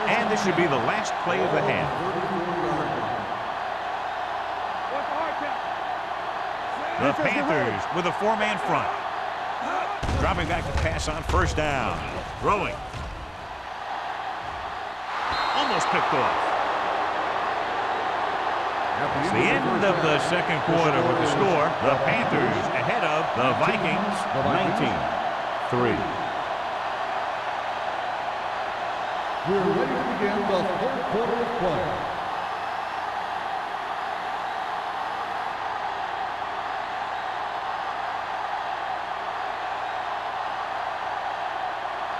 Speaker 1: And this should be the last play of the half. The Panthers with a 4-man front. Dropping back to pass on first down. Throwing. Almost picked off. It's the end of the second quarter with the score. The Panthers ahead of the Vikings 19-3.
Speaker 3: We're ready to begin the third quarter of play.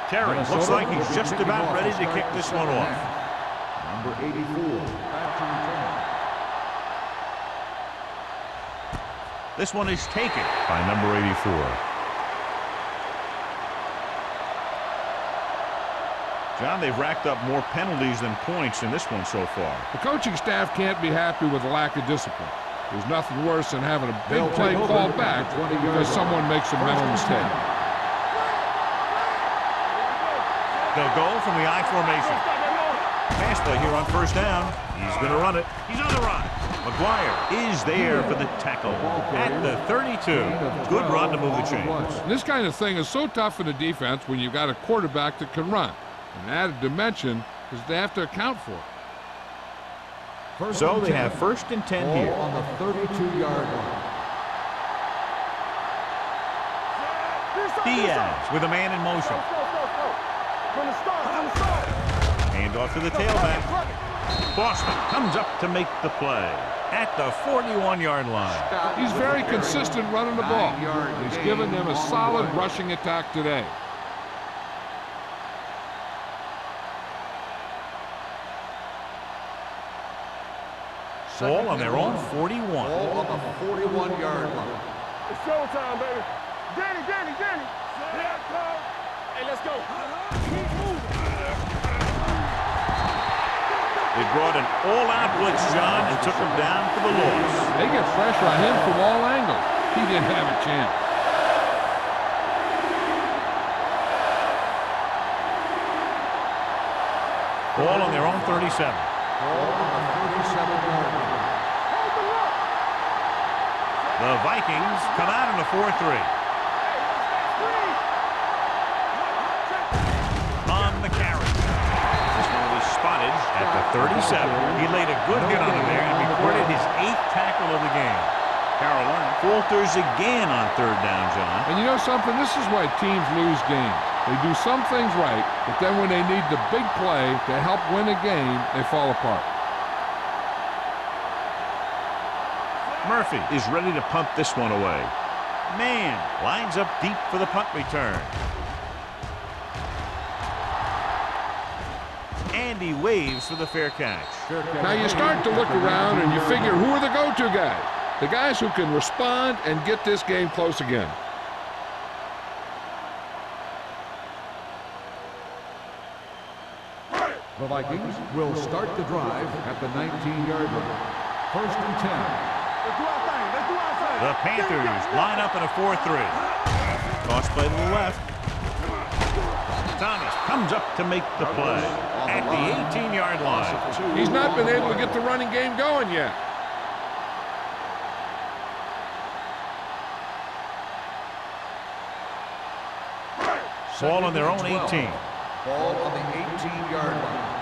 Speaker 1: Terry looks like he's just about ready to kick this one off.
Speaker 3: Number 84. Back to return.
Speaker 1: This one is taken by number 84. John, they've racked up more penalties than points in this one so far.
Speaker 2: The coaching staff can't be happy with the lack of discipline. There's nothing worse than having a big play called back because someone makes a mental mistake.
Speaker 1: They'll go from the I formation. Pass play here on first down. He's going to run it. He's on the run. McGuire is there for the tackle at the 32. Good run to move the chains.
Speaker 2: This kind of thing is so tough in a defense when you've got a quarterback that can run. An added dimension is they have to account for it.
Speaker 1: So they have first and 10 here.
Speaker 3: On the 32-yard line.
Speaker 1: Diaz with a man in motion. Hand off to the tailback. Boston comes up to make the play at the 41-yard line.
Speaker 2: He's very consistent running the ball. He's given them a solid rushing attack today.
Speaker 1: Ball on their own 41.
Speaker 3: Ball on the 41-yard line.
Speaker 4: It's showtime, baby. Danny. Hey, let's go.
Speaker 1: They brought an all-out blitz, John, and took him down for the loss.
Speaker 2: They get pressure on him from all angles. He didn't have a chance.
Speaker 1: Ball on their own 37.
Speaker 3: Ball on the 37-yard line.
Speaker 1: The Vikings come out in a 4-3. On the carry. This one was spotted at the 37. He laid a good hit on him there and recorded his 8th tackle of the game. Carolina falters again on third down, John.
Speaker 2: And you know something? This is why teams lose games. They do some things right, but then when they need the big play to help win a game, they fall apart.
Speaker 1: Murphy is ready to punt this one away. Man lines up deep for the punt return. And he waves for the fair catch.
Speaker 2: Now you start to look around and you figure, who are the go-to guys? The guys who can respond and get this game close again.
Speaker 3: The Vikings will start the drive at the 19-yard line. First and 10.
Speaker 4: Let's do our thing. Let's do our thing.
Speaker 1: The Panthers line up in a 4-3. Toss play to the left. Thomas comes up to make the play at the 18-yard line.
Speaker 2: He's not been able to get the running game going yet.
Speaker 1: Ball on their own 18.
Speaker 3: Ball on the 18-yard line.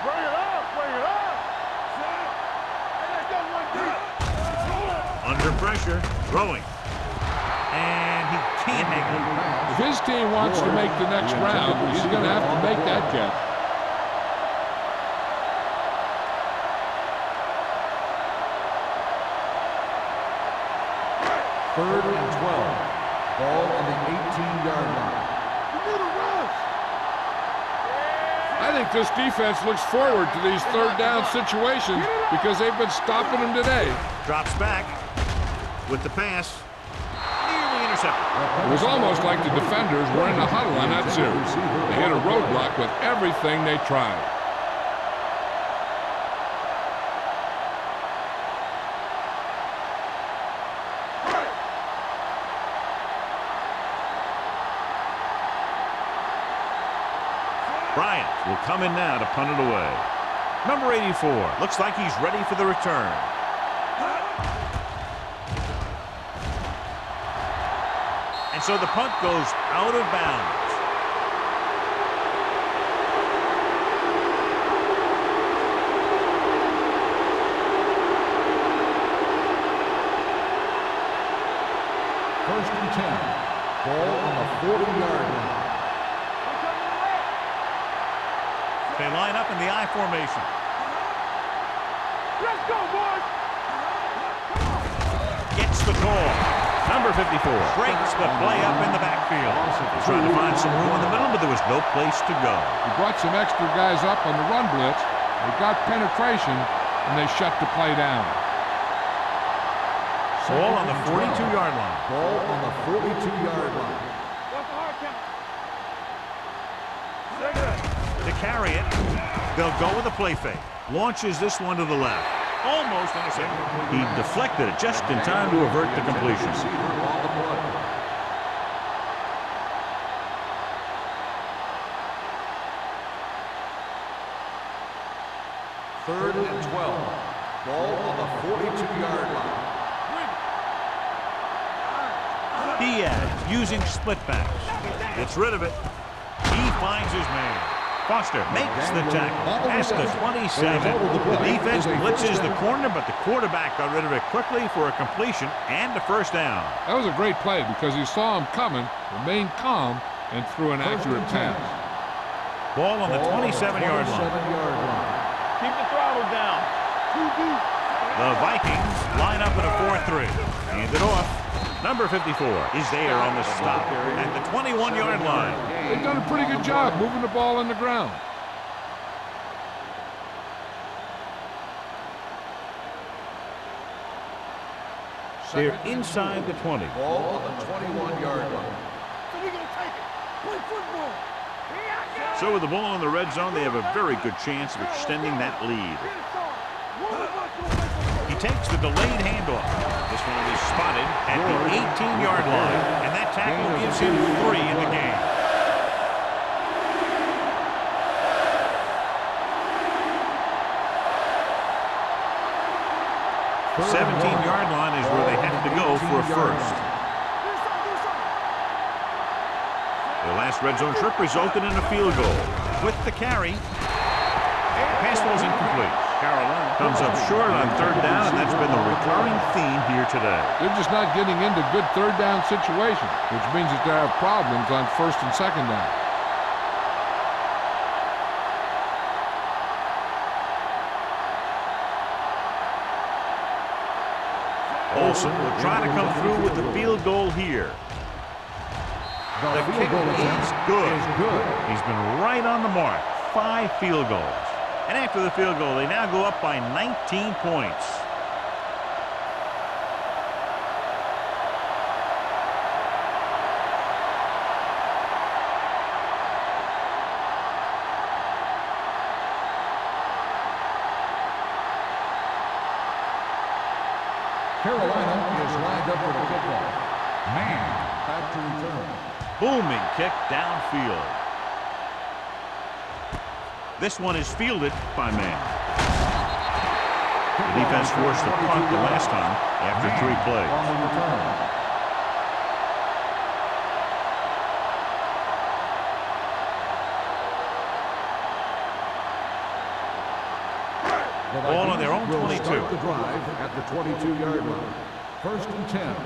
Speaker 4: Bring it up. Bring it up. Hey, let's go one deep.
Speaker 1: Under pressure, throwing. And he can't hang it.
Speaker 2: If his team wants to make the next round, he's going to have to make that catch.
Speaker 3: Third and 12. Ball on the 18-yard line.
Speaker 4: You need a rush.
Speaker 2: I think this defense looks forward to these third down situations because they've been stopping them today.
Speaker 1: Drops back with the pass. Nearly intercepted.
Speaker 2: It was almost like the defenders were in a huddle on that series. They hit a roadblock with everything they tried.
Speaker 1: Bryant will come in now to punt it away. Number 84 looks like he's ready for the return. And so the punt goes out of bounds.
Speaker 3: First and 10. Ball on the 40-yard line.
Speaker 1: They line up in the I formation.
Speaker 4: Let's go, boys.
Speaker 1: Gets the call. Number 54 breaks the play up in the backfield. Trying to find some room in the middle, but there was no place to go.
Speaker 2: He brought some extra guys up on the run blitz. They got penetration, and they shut the play down.
Speaker 1: Ball on the 42-yard line.
Speaker 3: Ball on the 42-yard line.
Speaker 4: What's the hard count?
Speaker 1: To carry it, they'll go with a play fake. Launches this one to the left. Almost intercepted. He deflected it just in time to avert the completion.
Speaker 3: Third and 12. Ball on the 42-yard line.
Speaker 1: Diaz using split backs. Gets rid of it. He finds his man. Foster makes the tackle past the 27. The defense blitzes the corner, but the quarterback got rid of it quickly for a completion and a first down.
Speaker 2: That was a great play because he saw him coming, remained calm, and threw an accurate pass.
Speaker 1: Ball on the 27-yard line.
Speaker 4: Keep the throttle down. Too deep.
Speaker 1: The Vikings line up in a 4-3. Hand it off. Number 54 is there on the stop at the 21-yard line.
Speaker 2: They've done a pretty good job moving the ball on the ground.
Speaker 1: They're inside the 20.
Speaker 3: Ball on the 21-yard line.
Speaker 4: So we're going to take it. Play football.
Speaker 1: So with the ball in the red zone, they have a very good chance of extending that lead. He takes the delayed handoff. This one will be spotted at the 18-yard line, and that tackle gives him 3 in the game. The 17-yard line is where they have to go for a first. The last red zone trip resulted in a field goal. With the carry, pass ball's incomplete. Carolina comes up short on third down, and that's been the recurring theme here today.
Speaker 2: They're just not getting into good third down situations, which means that they have problems on first and second down.
Speaker 1: Olsen will try to come through with the field goal here. The kick is good. He's been right on the mark. 5 field goals. And after the field goal, they now go up by 19 points.
Speaker 3: Carolina is lined up for the kickoff. Man, back to return.
Speaker 1: Booming kick downfield. This one is fielded by Man. The defense forced the punt the last time after 3 plays.
Speaker 3: On the return.
Speaker 1: Ball on their own 22.
Speaker 3: Start the drive at the 22-yard line. 1st and 10.
Speaker 4: Here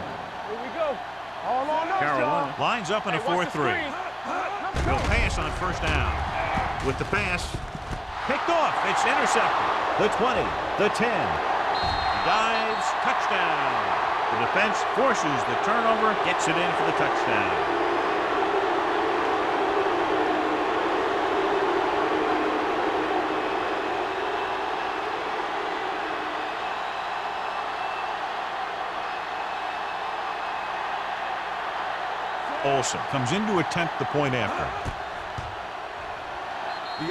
Speaker 4: we go. All on us,
Speaker 1: Carolina
Speaker 4: y'all.
Speaker 1: lines up in a
Speaker 4: Hey, watch the
Speaker 1: 4-3.
Speaker 4: screen.
Speaker 1: He'll pass on 1st down. With the pass, picked off. It's intercepted. The 20, the 10. Dives, touchdown. The defense forces the turnover, gets it in for the touchdown. Olsen comes in to attempt the point after.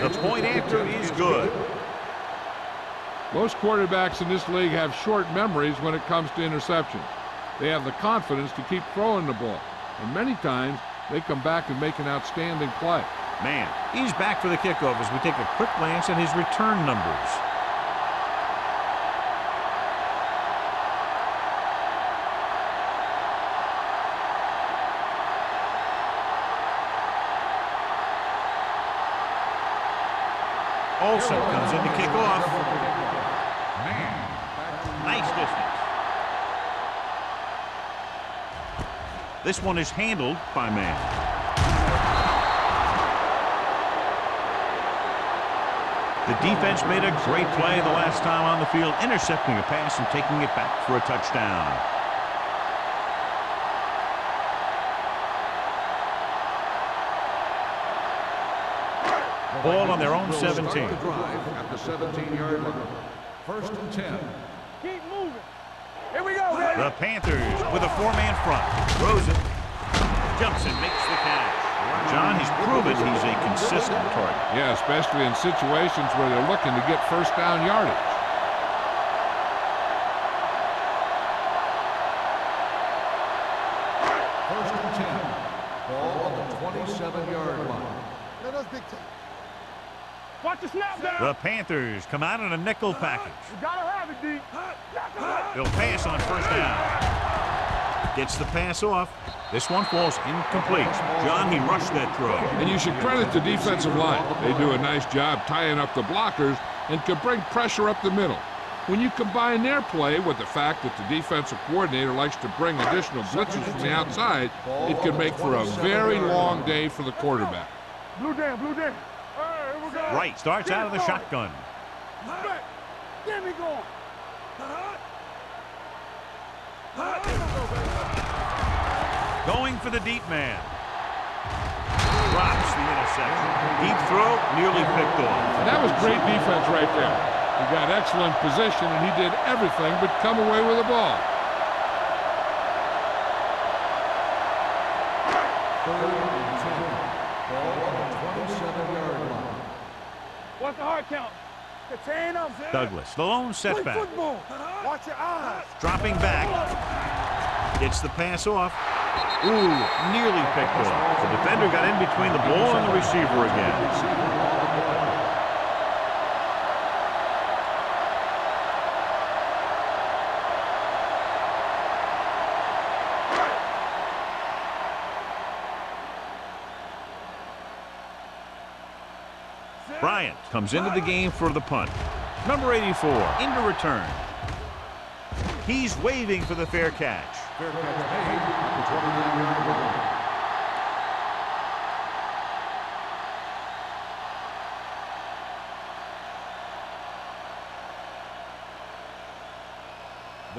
Speaker 1: The point after is good.
Speaker 2: Most quarterbacks in this league have short memories when it comes to interceptions. They have the confidence to keep throwing the ball, and many times they come back and make an outstanding play.
Speaker 1: Man, he's back for the kickoff as we take a quick glance at his return numbers. Olsen comes in to kick off. Nice distance. This one is handled by Man. The defense made a great play the last time on the field, intercepting a pass and taking it back for a touchdown. Ball on their own 17.
Speaker 3: Start the drive at the 17-yard line. 1st and 10.
Speaker 4: Keep moving. Here we go, baby.
Speaker 1: The Panthers with a 4-man front. Throws it. Jumps and makes the catch. John, he's proven he's a consistent target.
Speaker 2: Yeah, especially in situations where they're looking to get 1st down yardage.
Speaker 3: First and 10. Ball on the 27-yard line.
Speaker 4: Let us dictate. Watch the snap down.
Speaker 1: The Panthers come out in a nickel package.
Speaker 4: You gotta have it, D.
Speaker 1: They'll pass on 1st down. Gets the pass off. This one falls incomplete. John, he rushed that throw.
Speaker 2: And you should credit the defensive line. They do a nice job tying up the blockers and can bring pressure up the middle. When you combine their play with the fact that the defensive coordinator likes to bring additional blitzes from the outside, it can make for a very long day for the quarterback.
Speaker 4: Blue down, blue down. All right, here we go.
Speaker 1: Right, starts out of the shotgun.
Speaker 4: Back. Get me going.
Speaker 1: Going for the deep man. Drops the interception. Deep throw, nearly picked off.
Speaker 2: And that was great defense right there. He got excellent position, and he did everything but come away with the ball.
Speaker 3: 3rd and 10. Ball on the 27-yard line.
Speaker 4: What's the hard count? Contain them.
Speaker 1: Douglas, the lone
Speaker 4: Play
Speaker 1: setback.
Speaker 4: football. Watch your eyes.
Speaker 1: Dropping back. Gets the pass off. Ooh, nearly picked off. The defender got in between the ball and the receiver again. Bryant comes into the game for the punt. Number 84 into return. He's waving for the fair catch.
Speaker 3: Fair catch made at the 29-yard line.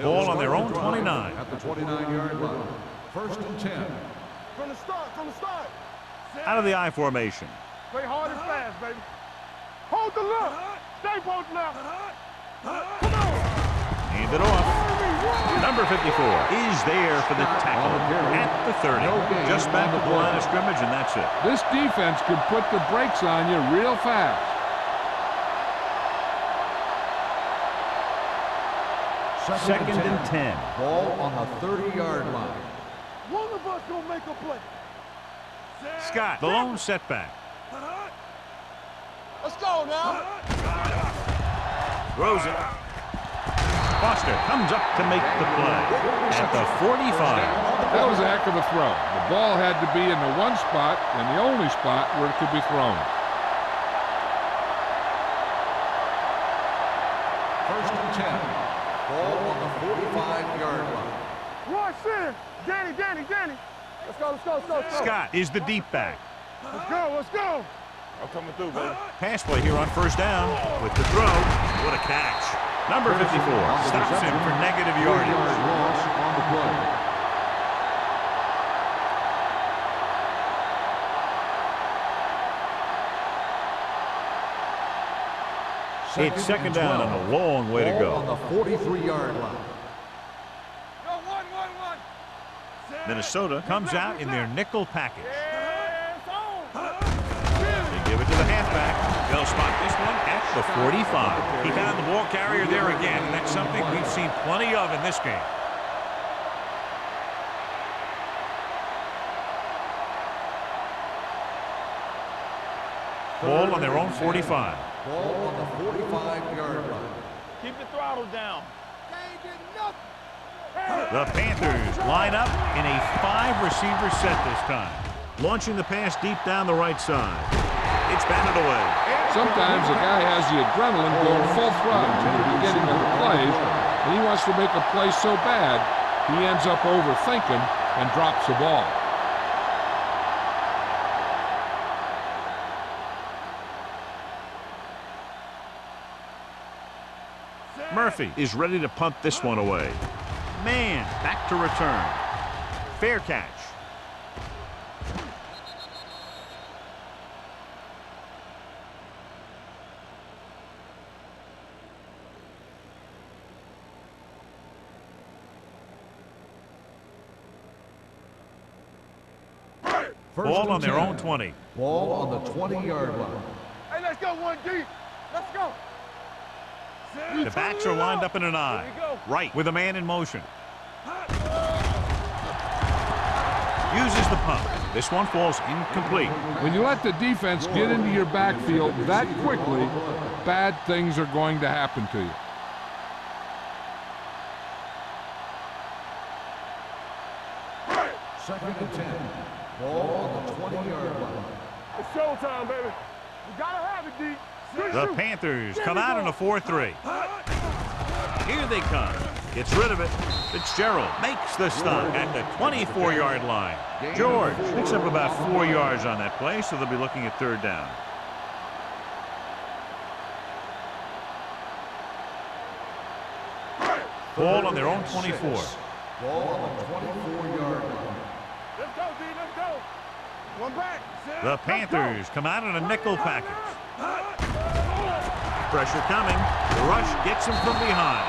Speaker 1: Ball on their own 29.
Speaker 3: At the 29-yard line. First and 10.
Speaker 4: From the start, from the start.
Speaker 1: Out of the I formation.
Speaker 4: Play hard and fast, baby. Hold the left. Stay both left. Come on.
Speaker 1: Hand it off. Number 54 is there for the tackle at the 30. Just back to the line of scrimmage, and that's it.
Speaker 2: This defense can put the brakes on you real fast.
Speaker 1: Second and 10.
Speaker 3: Ball on the 30-yard line.
Speaker 4: One of us gonna make a play.
Speaker 1: Scott, the lone setback.
Speaker 4: Let's go now.
Speaker 1: Throws it. Foster comes up to make the play at the 45.
Speaker 2: That was a heck of a throw. The ball had to be in the one spot and the only spot where it could be thrown.
Speaker 3: First and 10. Ball on the 45-yard line.
Speaker 4: Rush in. Danny. Let's go.
Speaker 1: Scott is the deep back.
Speaker 4: Let's go. I'm coming through, baby.
Speaker 1: Pass play here on first down with the throw. What a catch. Number 54 stops him for negative yardage.
Speaker 3: Loss on the play.
Speaker 1: It's second down and a long way to go.
Speaker 3: On the 43-yard line.
Speaker 1: Minnesota comes out in their nickel package. They give it to the halfback. They'll spot this one at the 45. He found the ball carrier there again, and that's something we've seen plenty of in this game. Ball on their own 45.
Speaker 3: Ball on the 45-yard line.
Speaker 4: Keep the throttle down. They ain't getting nothing.
Speaker 1: The Panthers line up in a 5-receiver set this time. Launching the pass deep down the right side. It's batted away.
Speaker 2: Sometimes a guy has the adrenaline going full throttle at the beginning of the plays, and he wants to make a play so bad, he ends up overthinking and drops the ball.
Speaker 1: Murphy is ready to punt this one away. Man, back to return. Fair catch. Ball on their own 20.
Speaker 3: Ball on the 20-yard line.
Speaker 4: Hey, let's go one deep. Let's go.
Speaker 1: The backs are lined up in an I. Right with a man in motion. Uses the punt. This one falls incomplete.
Speaker 2: When you let the defense get into your backfield that quickly, bad things are going to happen to you.
Speaker 3: Second and 10. Ball on the 20-yard line.
Speaker 4: It's showtime, baby. We gotta have it, D.
Speaker 1: The Panthers come out in a 4-3. Here they come. Gets rid of it. Fitzgerald makes the stop at the 24-yard line. George picks up about 4 yards on that play, so they'll be looking at third down. Ball on their own 24.
Speaker 3: Ball on the 24-yard line.
Speaker 4: Let's go, D. Let's go. One back.
Speaker 1: The Panthers come out in a nickel package. Pressure coming. The rush gets him from behind.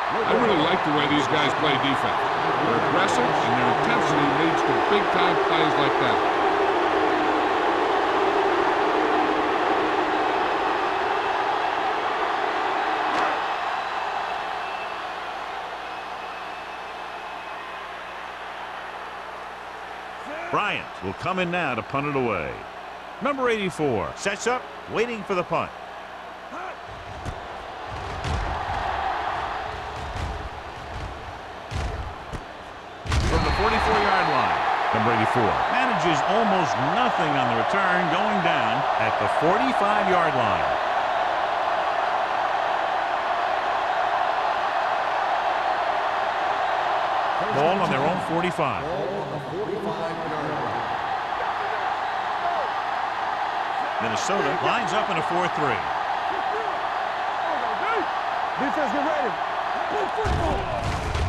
Speaker 2: I really like the way these guys play defense. They're aggressive, and their intensity leads to big-time plays like that.
Speaker 1: Bryant will come in now to punt it away. Number 84 sets up, waiting for the punt. From the 44-yard line, number 84 manages almost nothing on the return, going down at the 45-yard line. Ball on their own 45.
Speaker 3: Ball on the 45-yard line.
Speaker 1: Minnesota lines up in a 4-3.
Speaker 4: Defense, get ready. Play football.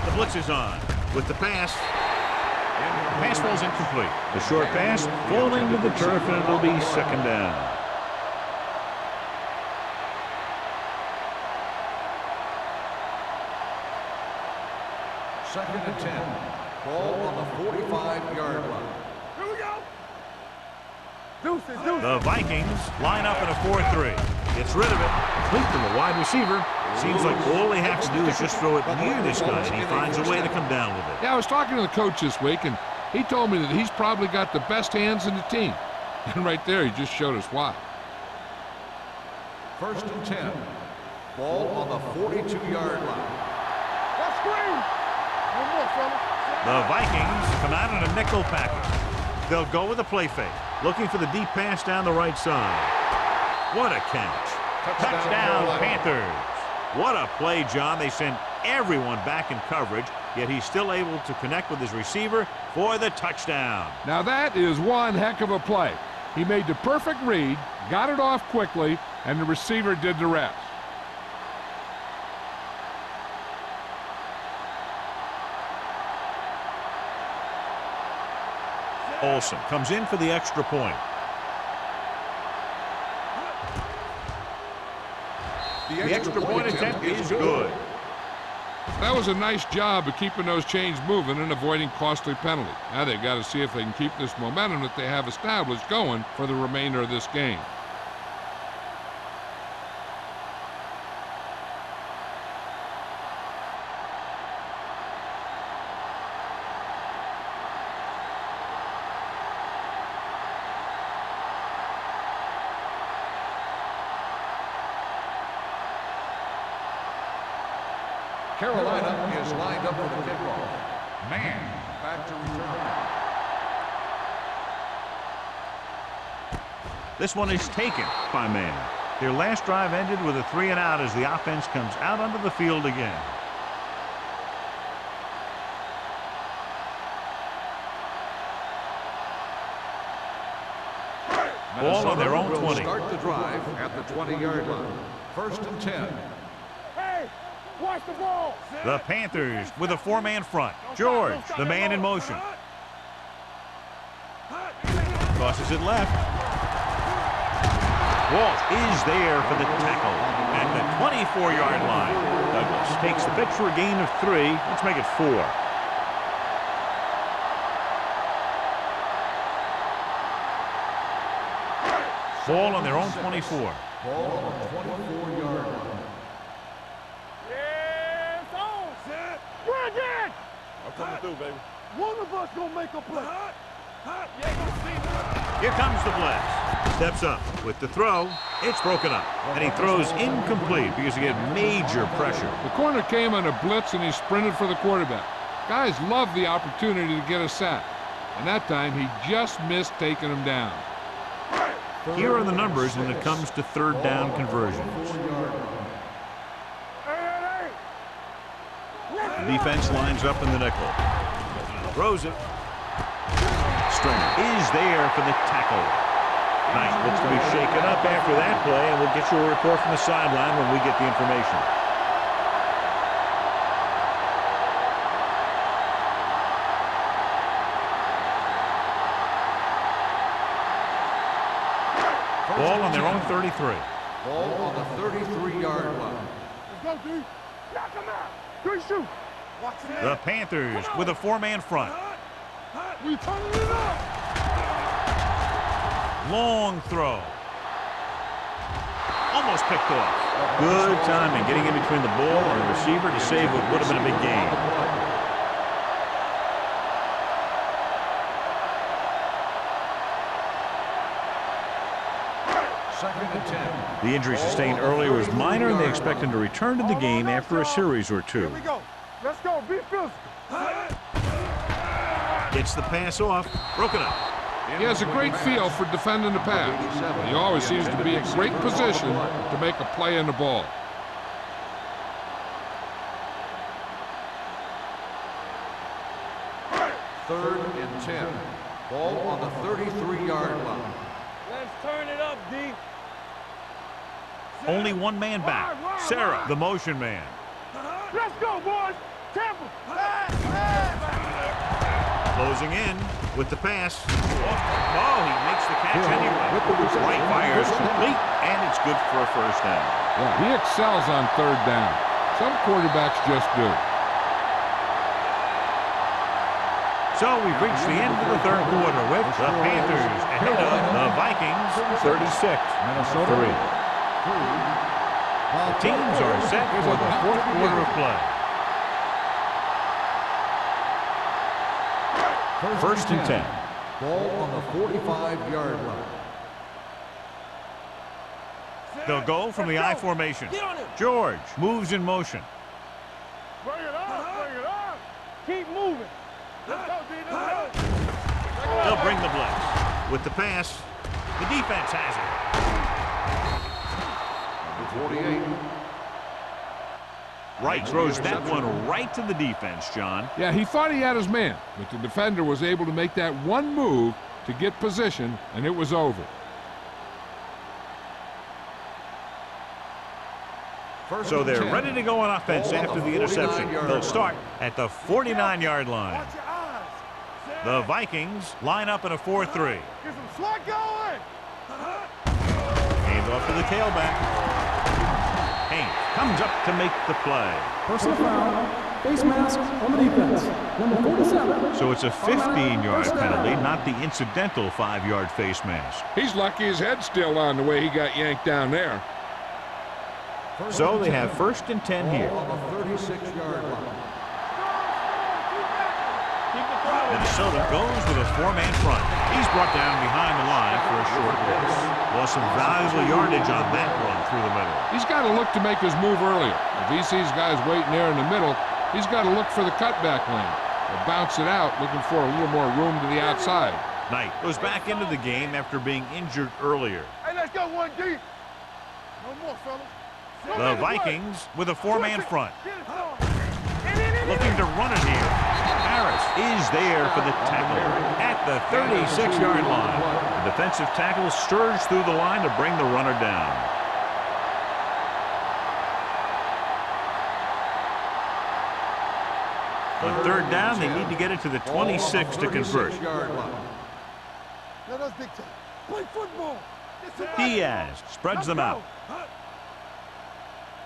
Speaker 1: The blitz is on with the pass. Pass falls incomplete. The short pass falling to the turf, and it'll be second down.
Speaker 3: Second and 10. Ball on the 45-yard line.
Speaker 4: Here we go. Deuces.
Speaker 1: The Vikings line up in a 4-3. Gets rid of it. Complete to the wide receiver. Seems like all he has to do is just throw it near this guy, and he finds a way to come down with it.
Speaker 2: Yeah, I was talking to the coach this week, and he told me that he's probably got the best hands in the team. And right there, he just showed us why.
Speaker 3: First and 10. Ball on the 42-yard line.
Speaker 4: Let's screen. One more, fellas.
Speaker 1: The Vikings come out in a nickel package. They'll go with a play fake, looking for the deep pass down the right side. What a catch. Touchdown, Panthers. What a play, John. They sent everyone back in coverage, yet he's still able to connect with his receiver for the touchdown.
Speaker 2: Now that is one heck of a play. He made the perfect read, got it off quickly, and the receiver did the rest.
Speaker 1: Olsen comes in for the extra point. The extra point attempt is good.
Speaker 2: That was a nice job of keeping those chains moving and avoiding costly penalties. Now they've got to see if they can keep this momentum that they have established going for the remainder of this game.
Speaker 3: Carolina is lined up for the kickoff. Man back to return.
Speaker 1: This one is taken by man. Their last drive ended with a 3-and-out as the offense comes out onto the field again. Ball on their own 20.
Speaker 3: Start the drive at the 20-yard line. First and 10.
Speaker 4: Hey, watch the ball.
Speaker 1: The Panthers with a 4-man front. George, the man in motion. Tosses it left. Walt is there for the tackle at the 24-yard line. Douglas takes the pitch for a gain of 3. Let's make it 4. Ball on their own 24.
Speaker 3: Ball on the 24-yard line.
Speaker 4: Yeah, it's on. Bring it.
Speaker 6: I'm coming through, baby.
Speaker 4: One of us gonna make a play.
Speaker 1: Here comes the blitz. Steps up with the throw. It's broken up. And he throws incomplete because he had major pressure.
Speaker 2: The corner came on a blitz and he sprinted for the quarterback. Guys love the opportunity to get a sack. And that time he just missed taking him down.
Speaker 1: Here are the numbers when it comes to third down conversions. The defense lines up in the nickel. Throws it. Stringer is there for the tackle. Knight looks to be shaken up after that play, and we'll get you a report from the sideline when we get the information. Ball on their own 33.
Speaker 3: Ball on the 33-yard line.
Speaker 4: Let's go, D. Knock him out. Good shoot. Watch it.
Speaker 1: The Panthers with a 4-man front.
Speaker 4: We turning it up.
Speaker 1: Long throw. Almost picked off. Good timing getting in between the ball and the receiver to save what would have been a big gain.
Speaker 3: Second and 10.
Speaker 1: The injury sustained earlier was minor, and they expect him to return to the game after a series or two.
Speaker 4: Here we go. Let's go. Be physical.
Speaker 1: Gets the pass off. Broken up.
Speaker 2: He has a great feel for defending the pass. He always seems to be in great position to make a play on the ball.
Speaker 3: Third and 10. Ball on the 33-yard line.
Speaker 4: Let's turn it up, D.
Speaker 1: Only one man back. Sarah, the motion man.
Speaker 4: Let's go, boys. Temple.
Speaker 1: Closing in with the pass. Oh, he makes the catch anyway. Right fires complete, and it's good for a first down.
Speaker 2: Yeah, he excels on third down. Some quarterbacks just do.
Speaker 1: So we've reached the end of the third quarter with the Panthers ahead of the Vikings 36-3. The teams are set for the fourth quarter of play. First and 10.
Speaker 3: Ball on the 45-yard line.
Speaker 1: They'll go from the I formation. George moves in motion.
Speaker 4: Bring it up, bring it up. Keep moving. Let's go, D. Let's go.
Speaker 1: They'll bring the blitz. With the pass, the defense has it.
Speaker 3: Number 48.
Speaker 1: Wright throws that one right to the defense, John.
Speaker 2: Yeah, he thought he had his man, but the defender was able to make that one move to get position, and it was over.
Speaker 1: So they're ready to go on offense after the interception. They'll start at the 49-yard line.
Speaker 4: Watch your eyes.
Speaker 1: The Vikings line up in a 4-3.
Speaker 4: Get some slack going.
Speaker 1: Hands off to the tailback. Haynes comes up to make the play.
Speaker 5: Personal foul. Face mask on the defense. Number 47.
Speaker 1: So it's a 15-yard penalty, not the incidental 5-yard face mask.
Speaker 2: He's lucky his head's still on the way he got yanked down there.
Speaker 1: So they have first and 10 here.
Speaker 3: On the 36-yard line.
Speaker 1: Minnesota goes with a 4-man front. He's brought down behind the line for a short loss. Lost some valuable yardage on that run through the middle.
Speaker 2: He's got to look to make his move earlier. If he sees guys waiting there in the middle, he's got to look for the cutback lane. Or bounce it out, looking for a little more room to the outside.
Speaker 1: Knight goes back into the game after being injured earlier.
Speaker 4: Hey, let's go one deep. No more, fellas.
Speaker 1: The Vikings with a 4-man front. Looking to run it here. Harris is there for the tackle at the 36-yard line. The defensive tackle stirs through the line to bring the runner down. On third down, they need to get it to the 26 to convert.
Speaker 4: Let us dictate. Play football.
Speaker 1: Diaz spreads them out.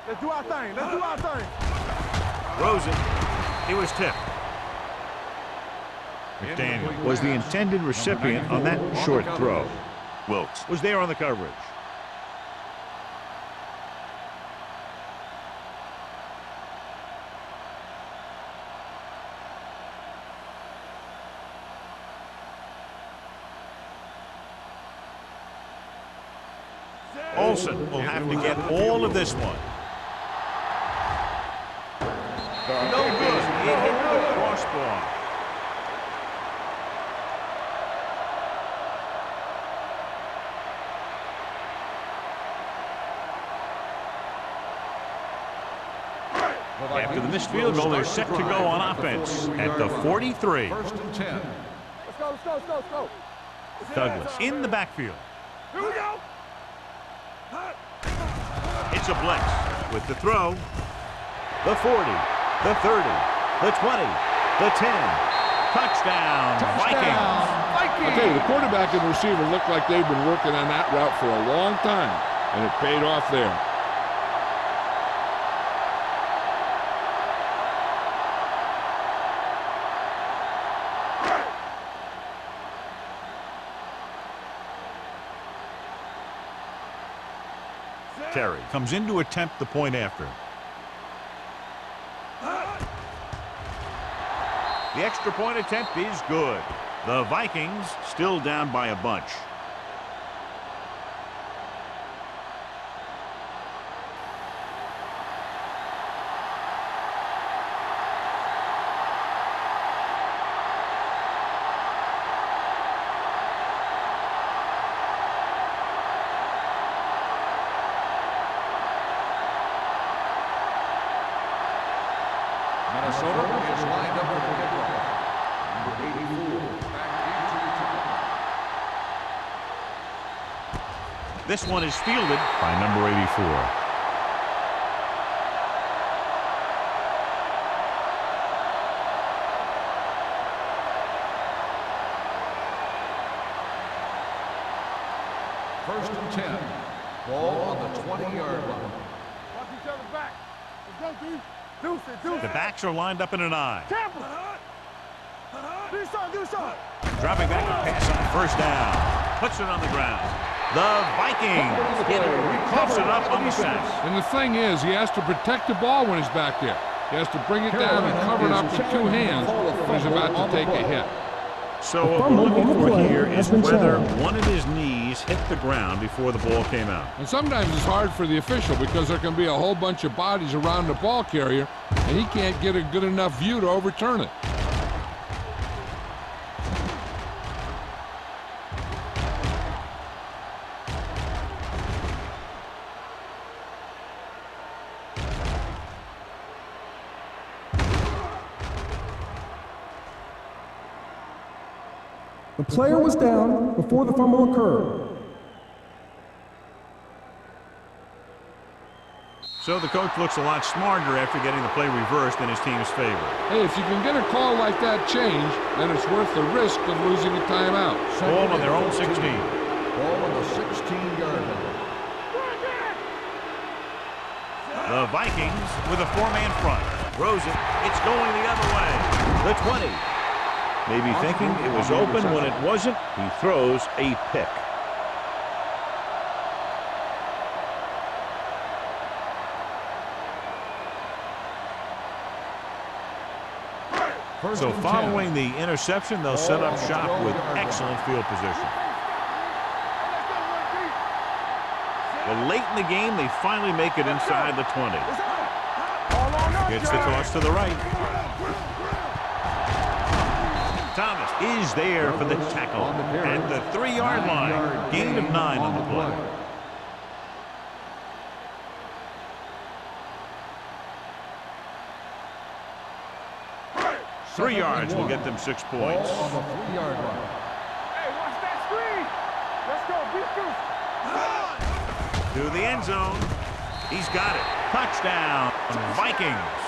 Speaker 4: Let's do our thing. Let's do our thing.
Speaker 1: Throws it. It was tipped. McDaniel was the intended recipient on that short throw. Wilkes was there on the coverage. Olsen will have to get all of this one. No good. It hit the crossbar. After the missed field goal, they're set to go on offense at the 43.
Speaker 3: First and 10.
Speaker 4: Let's go, let's go, let's go, let's go.
Speaker 1: Douglas in the backfield.
Speaker 4: Here we go.
Speaker 1: It's a blitz with the throw. The 40, the 30, the 20, the 10. Touchdown, Vikings.
Speaker 2: I'll tell you, the quarterback and receiver look like they've been working on that route for a long time, and it paid off there.
Speaker 1: Terry comes in to attempt the point after. The extra point attempt is good. The Vikings still down by a bunch.
Speaker 3: Minnesota is lined up with the kickoff. Number 84. Back into return.
Speaker 1: This one is fielded by number 84.
Speaker 3: First and 10. Ball on the 20-yard line.
Speaker 4: Watch each other back. Let's go, D. Deuce it, deuce
Speaker 1: The
Speaker 4: it.
Speaker 1: backs are lined up in an I.
Speaker 4: Tampa. Do something, do something.
Speaker 1: Dropping back to pass on first down. Puts it on the ground. The Vikings get it. Coughs it up on the sack.
Speaker 2: And the thing is, he has to protect the ball when he's back there. He has to bring it down and cover it up with two hands when he's about to take a hit.
Speaker 1: So what we're looking for here is whether one of his knees hit the ground before the ball came out.
Speaker 2: And sometimes it's hard for the official because there can be a whole bunch of bodies around the ball carrier, and he can't get a good enough view to overturn it.
Speaker 5: The player was down before the fumble occurred.
Speaker 1: So the coach looks a lot smarter after getting the play reversed in his team's favor.
Speaker 2: Hey, if you can get a call like that changed, then it's worth the risk of losing a timeout.
Speaker 1: Ball on their own 16.
Speaker 3: Ball on the 16-yard line.
Speaker 1: The Vikings with a four-man front. Throws it. It's going the other way. The 20. Maybe thinking it was open when it wasn't. He throws a pick. So following the interception, they'll set up shop with excellent field position. Well, late in the game, they finally make it inside the 20. Gets the toss to the right. Thomas is there for the tackle at the 3-yard line. Gain of 9 on the play. Three yards will get them 6 points.
Speaker 3: Ball on the 3-yard line.
Speaker 4: Hey, watch that screen. Let's go, beat
Speaker 1: To the end zone. He's got it. Touchdown, Vikings.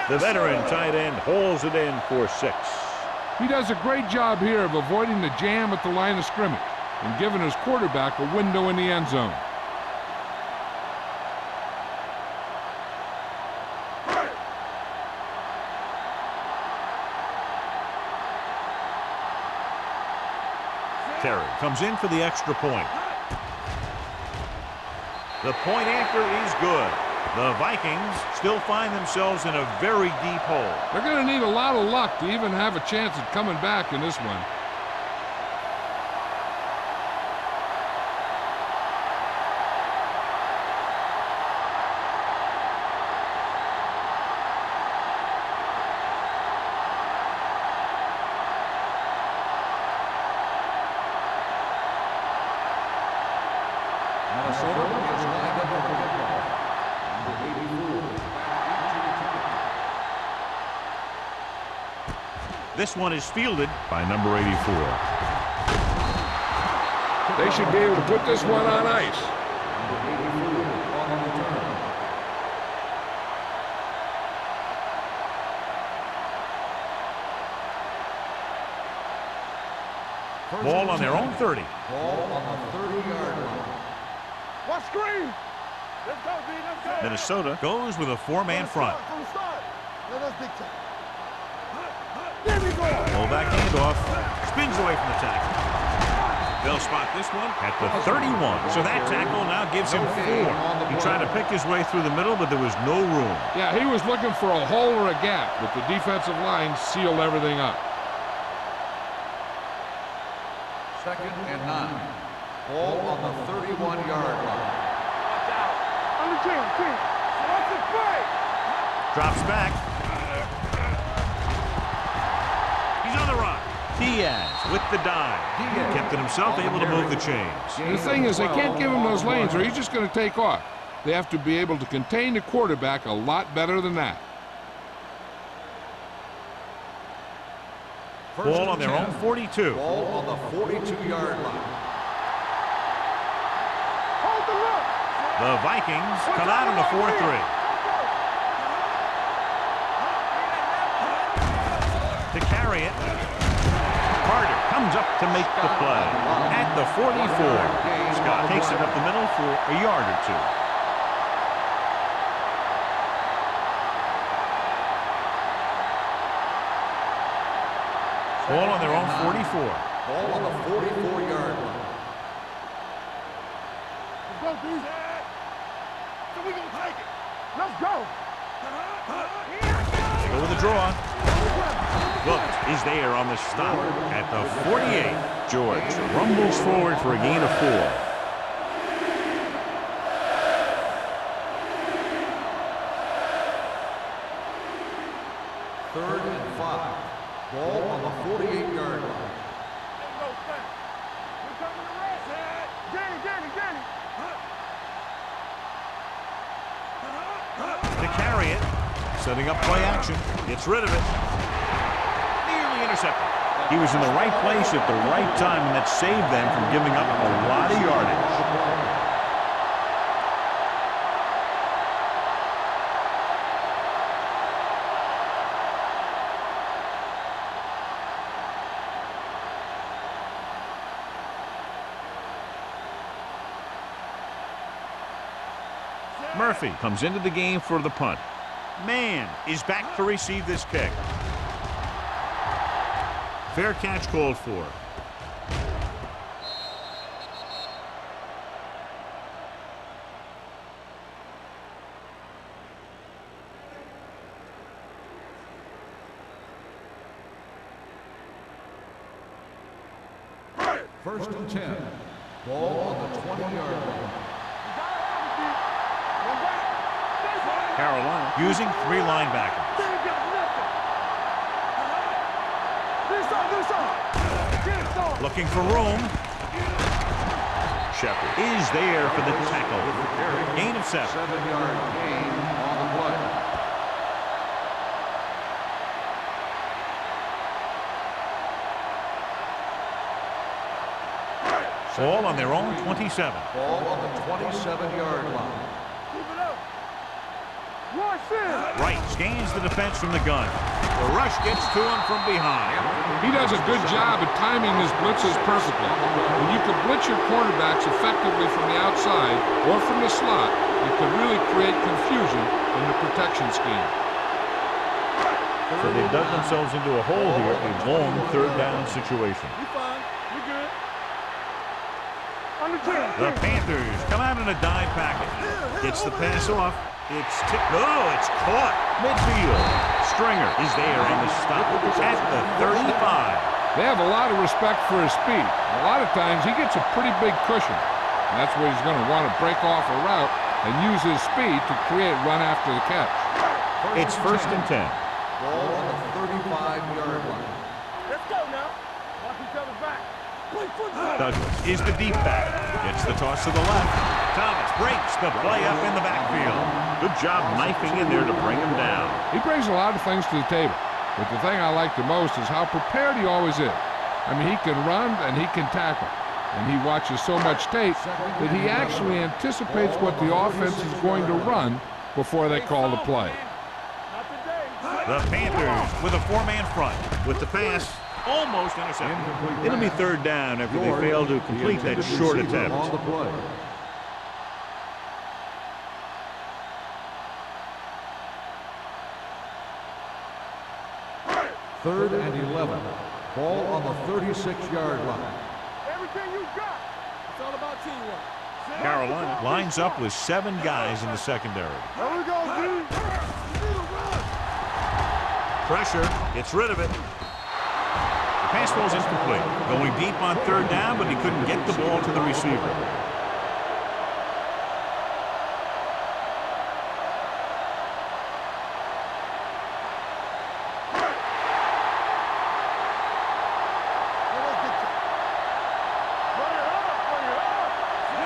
Speaker 1: The veteran tight end hauls it in for 6.
Speaker 2: He does a great job here of avoiding the jam at the line of scrimmage and giving his quarterback a window in the end zone.
Speaker 1: Terry comes in for the extra point. The point after is good. The Vikings still find themselves in a very deep hole.
Speaker 2: They're going to need a lot of luck to even have a chance at coming back in this one.
Speaker 3: Minnesota is lined up for the football. Number 84.
Speaker 1: This one is fielded by number 84.
Speaker 2: They should be able to put this one on ice.
Speaker 3: Number 84 on the return.
Speaker 1: Ball on their own 30.
Speaker 3: Ball on the 30-yard line.
Speaker 4: What screen? Let's go, B. Let's go.
Speaker 1: Minnesota goes with a four-man front.
Speaker 4: From the start. Let us big time. There we go.
Speaker 1: Fullback handoff. Spins away from the tackle. They'll spot this one at the 31. So that tackle now gives him 4. He tried to pick his way through the middle, but there was no room.
Speaker 2: Yeah, he was looking for a hole or a gap, but the defensive line sealed everything up.
Speaker 3: Second and 9. Ball on the 31-yard line.
Speaker 4: Watch out. On the team. Watch the play.
Speaker 1: Drops back. He's on the run. Diaz with the dive. Kept it himself, able to move the chains.
Speaker 2: And the thing is, they can't give him those lanes or he's just going to take off. They have to be able to contain the quarterback a lot better than that.
Speaker 1: Ball on their own 42.
Speaker 3: Ball on the 42-yard line.
Speaker 4: Hold the look.
Speaker 1: The Vikings come out in a 4-3. To carry it. Carter comes up to make the play at the 44. Scott takes it up the middle for a yard or two. Ball on their own 44.
Speaker 3: Ball on the 44-yard line.
Speaker 4: Let's go, dude. So we gonna take it. Let's go.
Speaker 1: They go with a draw. Booked is there on the stop at the 48. George rumbles forward for a gain of 4.
Speaker 3: Third and 5. Ball on the 48-yard line.
Speaker 4: We're coming to rest. Get it.
Speaker 1: To carry it, setting up play action, gets rid of it. Nearly intercepted. He was in the right place at the right time, and that saved them from giving up a lot of yardage. Murphy comes into the game for the punt. Mann is back to receive this kick. Fair catch called for.
Speaker 3: First and 10. Ball on the 20-yard line.
Speaker 1: Carolina using 3 linebackers. Looking for room. Shepard is there for the tackle. Gain of 7.
Speaker 3: 7-yard gain on the play.
Speaker 1: Ball on their own 27.
Speaker 3: Ball on the 27-yard line.
Speaker 1: Wright scans the defense from the gun. The rush gets to him from behind.
Speaker 2: He does a good job at timing his blitzes perfectly. When you can blitz your cornerbacks effectively from the outside or from the slot, it can really create confusion in the protection scheme.
Speaker 1: So they've dug themselves into a hole here, a long 3rd down situation.
Speaker 4: We're fine. We're good. On the 10.
Speaker 1: The Panthers come out in a dime package. Gets the pass off. It's tipped. Oh, it's caught. Midfield. Stringer is there on the stop at the 35.
Speaker 2: They have a lot of respect for his speed. A lot of times he gets a pretty big cushion. And that's where he's going to want to break off a route and use his speed to create run after the catch.
Speaker 1: It's first and 10.
Speaker 3: Ball on the 35-yard line.
Speaker 4: Let's go now. Watch each other back. Play football.
Speaker 1: Douglas is the deep back. Gets the toss to the left. Thomas breaks the play up in the backfield. Good job knifing in there to bring him down.
Speaker 2: He brings a lot of things to the table. But the thing I like the most is how prepared he always is. I mean, he can run and he can tackle. And he watches so much tape that he actually anticipates what the offense is going to run before they call the play.
Speaker 1: The Panthers with a 4-man front. With the pass, almost intercepted. It'll be 3rd down after they fail to complete that short attempt.
Speaker 3: On the play. Third and 11. Ball on the 36-yard line.
Speaker 4: Everything you got. It's all about teamwork.
Speaker 1: Carolina lines up with 7 guys in the secondary.
Speaker 4: There we go, dude.
Speaker 1: Pressure, gets rid of it. The pass falls incomplete. Going deep on 3rd down, but he couldn't get the ball to the receiver.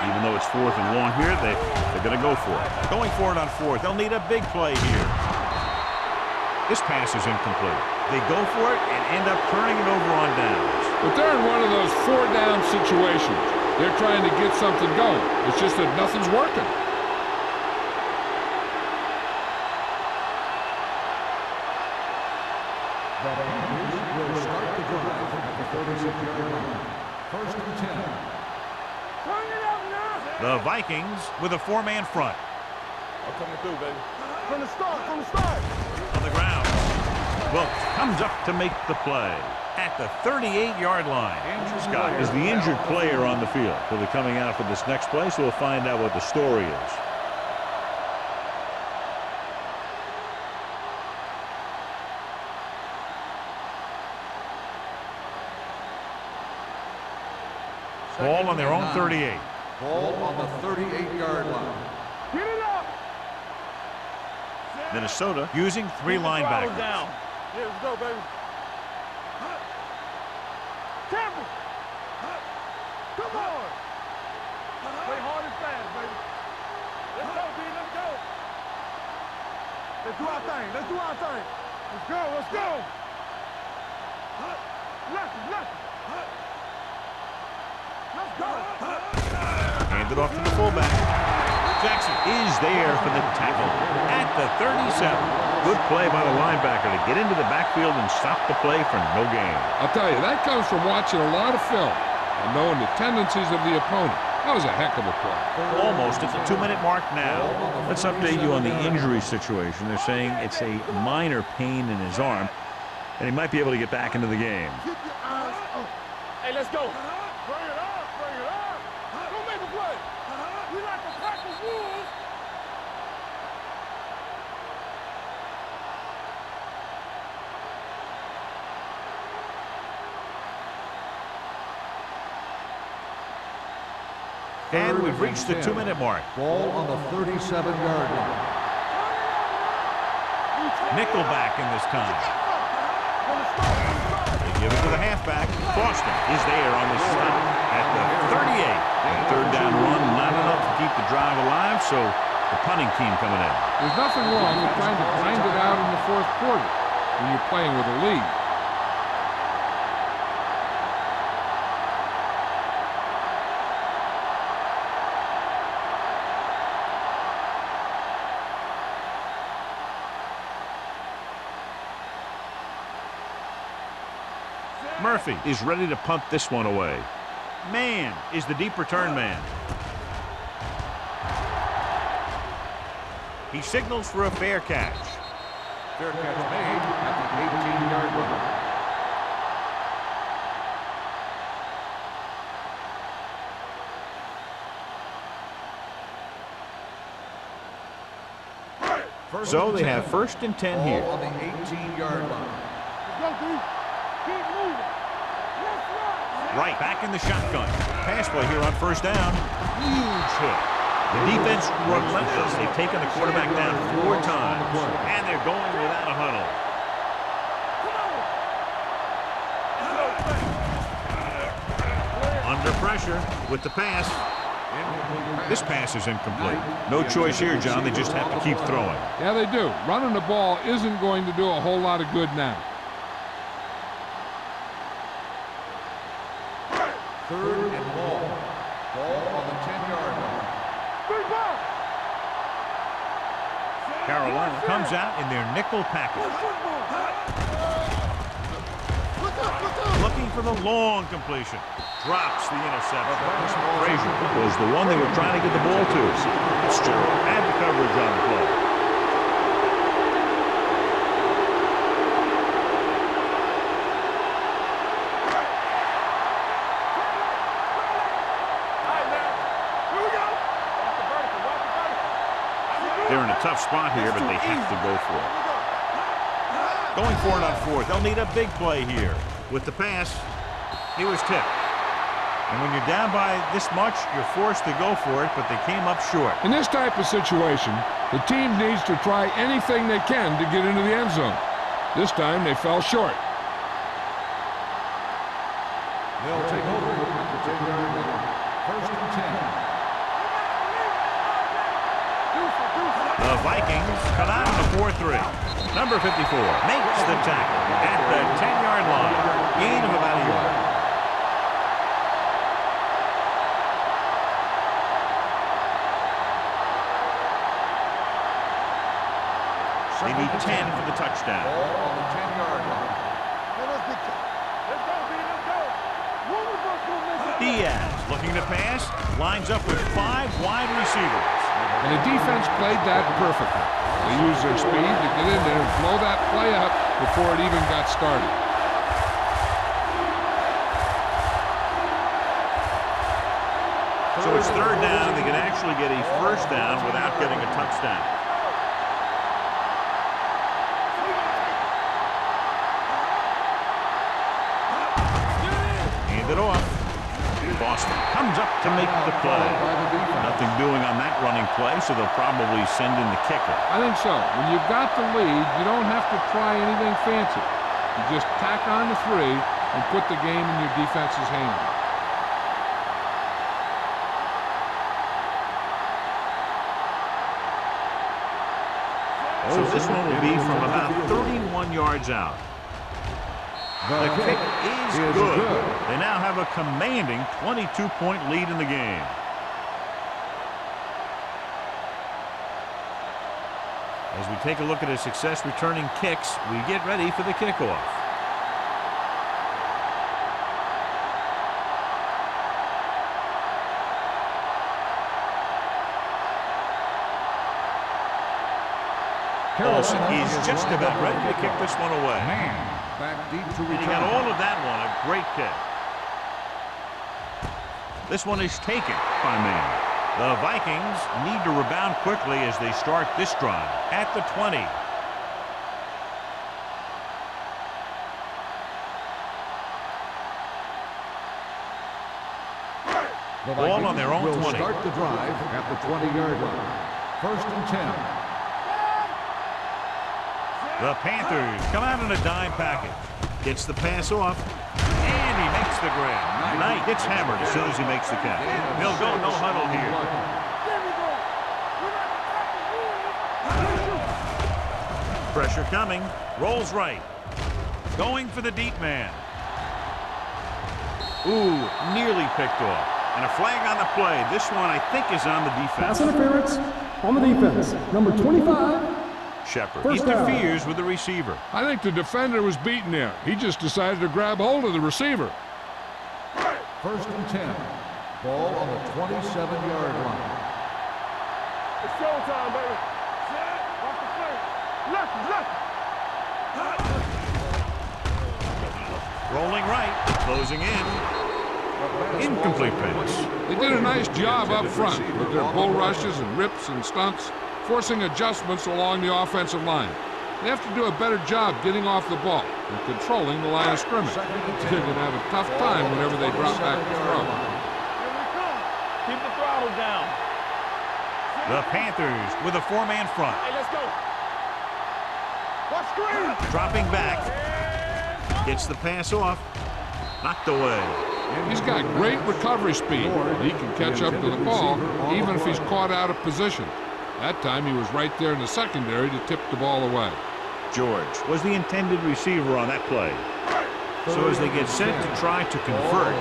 Speaker 1: Even though it's 4th and long here, they're going to go for it. Going for it on 4th. They'll need a big play here. This pass is incomplete. They go for it and end up turning it over on downs.
Speaker 2: But they're in one of those 4-down situations. They're trying to get something going. It's just that nothing's working.
Speaker 3: The Panthers will start the drive at the 36-yard line. First and 10.
Speaker 4: Turn it up now.
Speaker 1: The Vikings with a four-man front.
Speaker 4: I'm coming through, baby. From the start, from the start.
Speaker 1: On the ground. Well, comes up to make the play at the 38-yard line. Scott is the injured player on the field. He'll be coming out for this next play, so we'll find out what the story is. Ball on their own 38.
Speaker 3: Ball on the 38-yard line.
Speaker 4: Get it up.
Speaker 1: Minnesota using three linebackers.
Speaker 4: Down. Yeah, let's go, baby. Careful. Come on. Play hard and fast, baby. Let's go, B. Let's go. Let's do our thing. Let's do our thing. Let's go. Let's go. Let's go.
Speaker 1: Hand it off to the fullback. Jackson is there for the tackle at the 37. Good play by the linebacker to get into the backfield and stop the play for no gain.
Speaker 2: I'll tell you, that comes from watching a lot of film and knowing the tendencies of the opponent. That was a heck of a play.
Speaker 1: Almost at the 2-minute mark now. Let's update you on the injury situation. They're saying it's a minor pain in his arm, and he might be able to get back into the game.
Speaker 4: Keep your eyes up. Hey, let's go. Bring it up. Bring it up. Go make a play. We like to practice rules.
Speaker 1: And we've reached the 2-minute mark.
Speaker 3: Ball on the 37-yard line.
Speaker 1: Nickelback in this time. They give it to the halfback. Boston is there on the stop at the 38. Third down run, not enough to keep the drive alive, so the punting team coming in.
Speaker 2: There's nothing wrong with trying to grind it out in the fourth quarter when you're playing with a lead.
Speaker 1: Murphy is ready to punt this one away. Man is the deep return man. He signals for a fair catch.
Speaker 3: Fair catch made at the 18-yard line.
Speaker 1: So they have first and 10 here.
Speaker 3: Ball on the 18-yard line.
Speaker 4: Let's go, D. Keep moving. Let's run.
Speaker 1: Right, back in the shotgun. Pass play here on first down. Huge hit. The defense relentless. They've taken the quarterback down 4 times, and they're going without a huddle. Under pressure with the pass. This pass is incomplete. No choice here, John. They just have to keep throwing.
Speaker 2: Yeah, they do. Running the ball isn't going to do a whole lot of good now.
Speaker 3: Third and ball. Ball on the 10-yard line.
Speaker 4: Big ball.
Speaker 1: Carolina comes out in their nickel package. Looking for the long completion. Drops the interception. Frazier was the one they were trying to get the ball to. Fitzgerald had the coverage on the play. They're in a tough spot here, but they have to go for it. Going for it on fourth. They'll need a big play here. With the pass, he was tipped. And when you're down by this much, you're forced to go for it, but they came up short.
Speaker 2: In this type of situation, the team needs to try anything they can to get into the end zone. This time, they fell short.
Speaker 3: They'll take over at the 10-yard line. First and 10.
Speaker 1: The Vikings come out in the 4-3. Number 54 makes the tackle at the 10-yard line. Gain of about a yard. They need 10 for the touchdown.
Speaker 3: Ball on the 10-yard line.
Speaker 4: Let's go, B. Let's go.
Speaker 1: Diaz looking to pass, lines up with 5 wide receivers.
Speaker 2: And the defense played that perfectly. They used their speed to get in there and blow that play up before it even got started.
Speaker 1: So it's 3rd down, and they can actually get a 1st down without getting a touchdown. Hand it off. Boston comes up to make the play. Nothing doing on that running play, so they'll probably send in the kicker.
Speaker 2: I think so. When you've got the lead, you don't have to try anything fancy. You just tack on the 3 and put the game in your defense's hands.
Speaker 1: So this one will be from about 31 yards out. The kick is good. They now have a commanding 22-point lead in the game. As we take a look at his success returning kicks, we get ready for the kickoff. Olsen is just about ready to kick this one away.
Speaker 3: Back deep to
Speaker 1: And he got all of that one, a great kick. This one is taken by Mann. The Vikings need to rebound quickly as they start this drive at the 20.
Speaker 3: The
Speaker 1: Ball on their own
Speaker 3: will
Speaker 1: 20.
Speaker 3: Start the drive at the 20-yard line. 1st and 10.
Speaker 1: The Panthers come out in a dime package. Gets the pass off, and he makes the grab. Knight gets hammered as soon as he makes the catch. He'll go no huddle here. Pressure coming. Rolls right. Going for the deep man. Ooh, nearly picked off. And a flag on the play. This one, I think, is on the defense.
Speaker 5: Pass interference on the defense. Number 25.
Speaker 1: Shepard interferes with the receiver.
Speaker 2: I think the defender was beaten there. He just decided to grab hold of the receiver.
Speaker 3: 1st and 10. Ball on the 27-yard line.
Speaker 4: It's showtime, baby. Watch the play. Left.
Speaker 1: Rolling right, closing in. Incomplete pass.
Speaker 2: They did a nice job up front with their bull rushes and rips and stunts, forcing adjustments along the offensive line. They have to do a better job getting off the ball and controlling the line of scrimmage. They're going to have a tough time whenever they drop back to throw.
Speaker 4: Here we come. Keep the throttle down.
Speaker 1: The Panthers with a 4-man front.
Speaker 4: Hey, let's go. Watch screen.
Speaker 1: Dropping back. Gets the pass off. Knocked away.
Speaker 2: He's got great recovery speed. He can catch up to the ball even if he's caught out of position. That time he was right there in the secondary to tip the ball away.
Speaker 1: George was the intended receiver on that play. So as they get set to try to convert,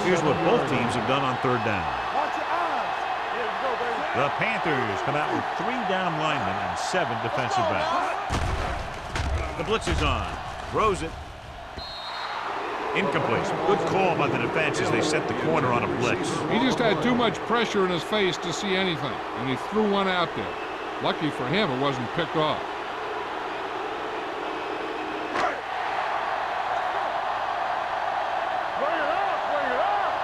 Speaker 1: here's what both teams have done on 3rd down.
Speaker 4: Watch your eyes. Here we go, baby.
Speaker 1: The Panthers come out with 3 down linemen and 7 defensive backs. The blitz is on. Throws it. Incomplete. Good call by the defense as they set the corner on a blitz.
Speaker 2: He just had too much pressure in his face to see anything, and he threw one out there. Lucky for him, it wasn't picked off.
Speaker 4: Bring it up. Bring it up.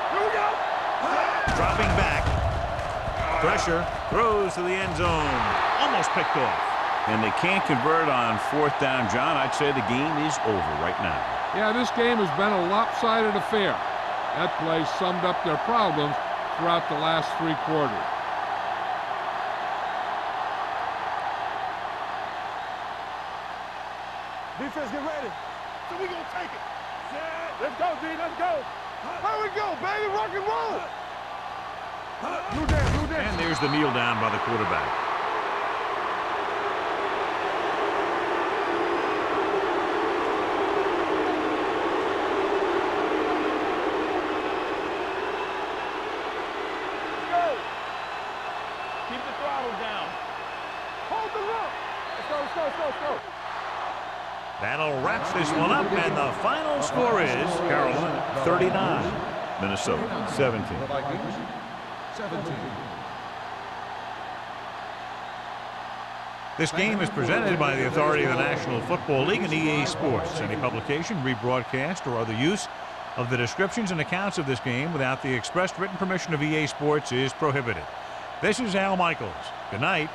Speaker 4: Here we go.
Speaker 1: Dropping back. Pressure. Throws to the end zone. Almost picked off. And they can't convert on 4th down, John. I'd say the game is over right now.
Speaker 2: Yeah, this game has been a lopsided affair. That play summed up their problems throughout the last 3 quarters.
Speaker 4: Defense, get ready. So we gonna take it. Let's go, D. Let's go. Here we go, baby. Rock and roll. Do that. Do that.
Speaker 1: And there's the kneel down by the quarterback.
Speaker 4: Keep the throttle down. Hold the look. Let's go.
Speaker 1: That'll wrap this one up, and the final score is Carolina 39, Minnesota 17.
Speaker 3: The Vikings 17.
Speaker 1: This game is presented by the authority of the National Football League and EA Sports. Any publication, rebroadcast, or other use of the descriptions and accounts of this game without the expressed written permission of EA Sports is prohibited. This is Al Michaels. Good night.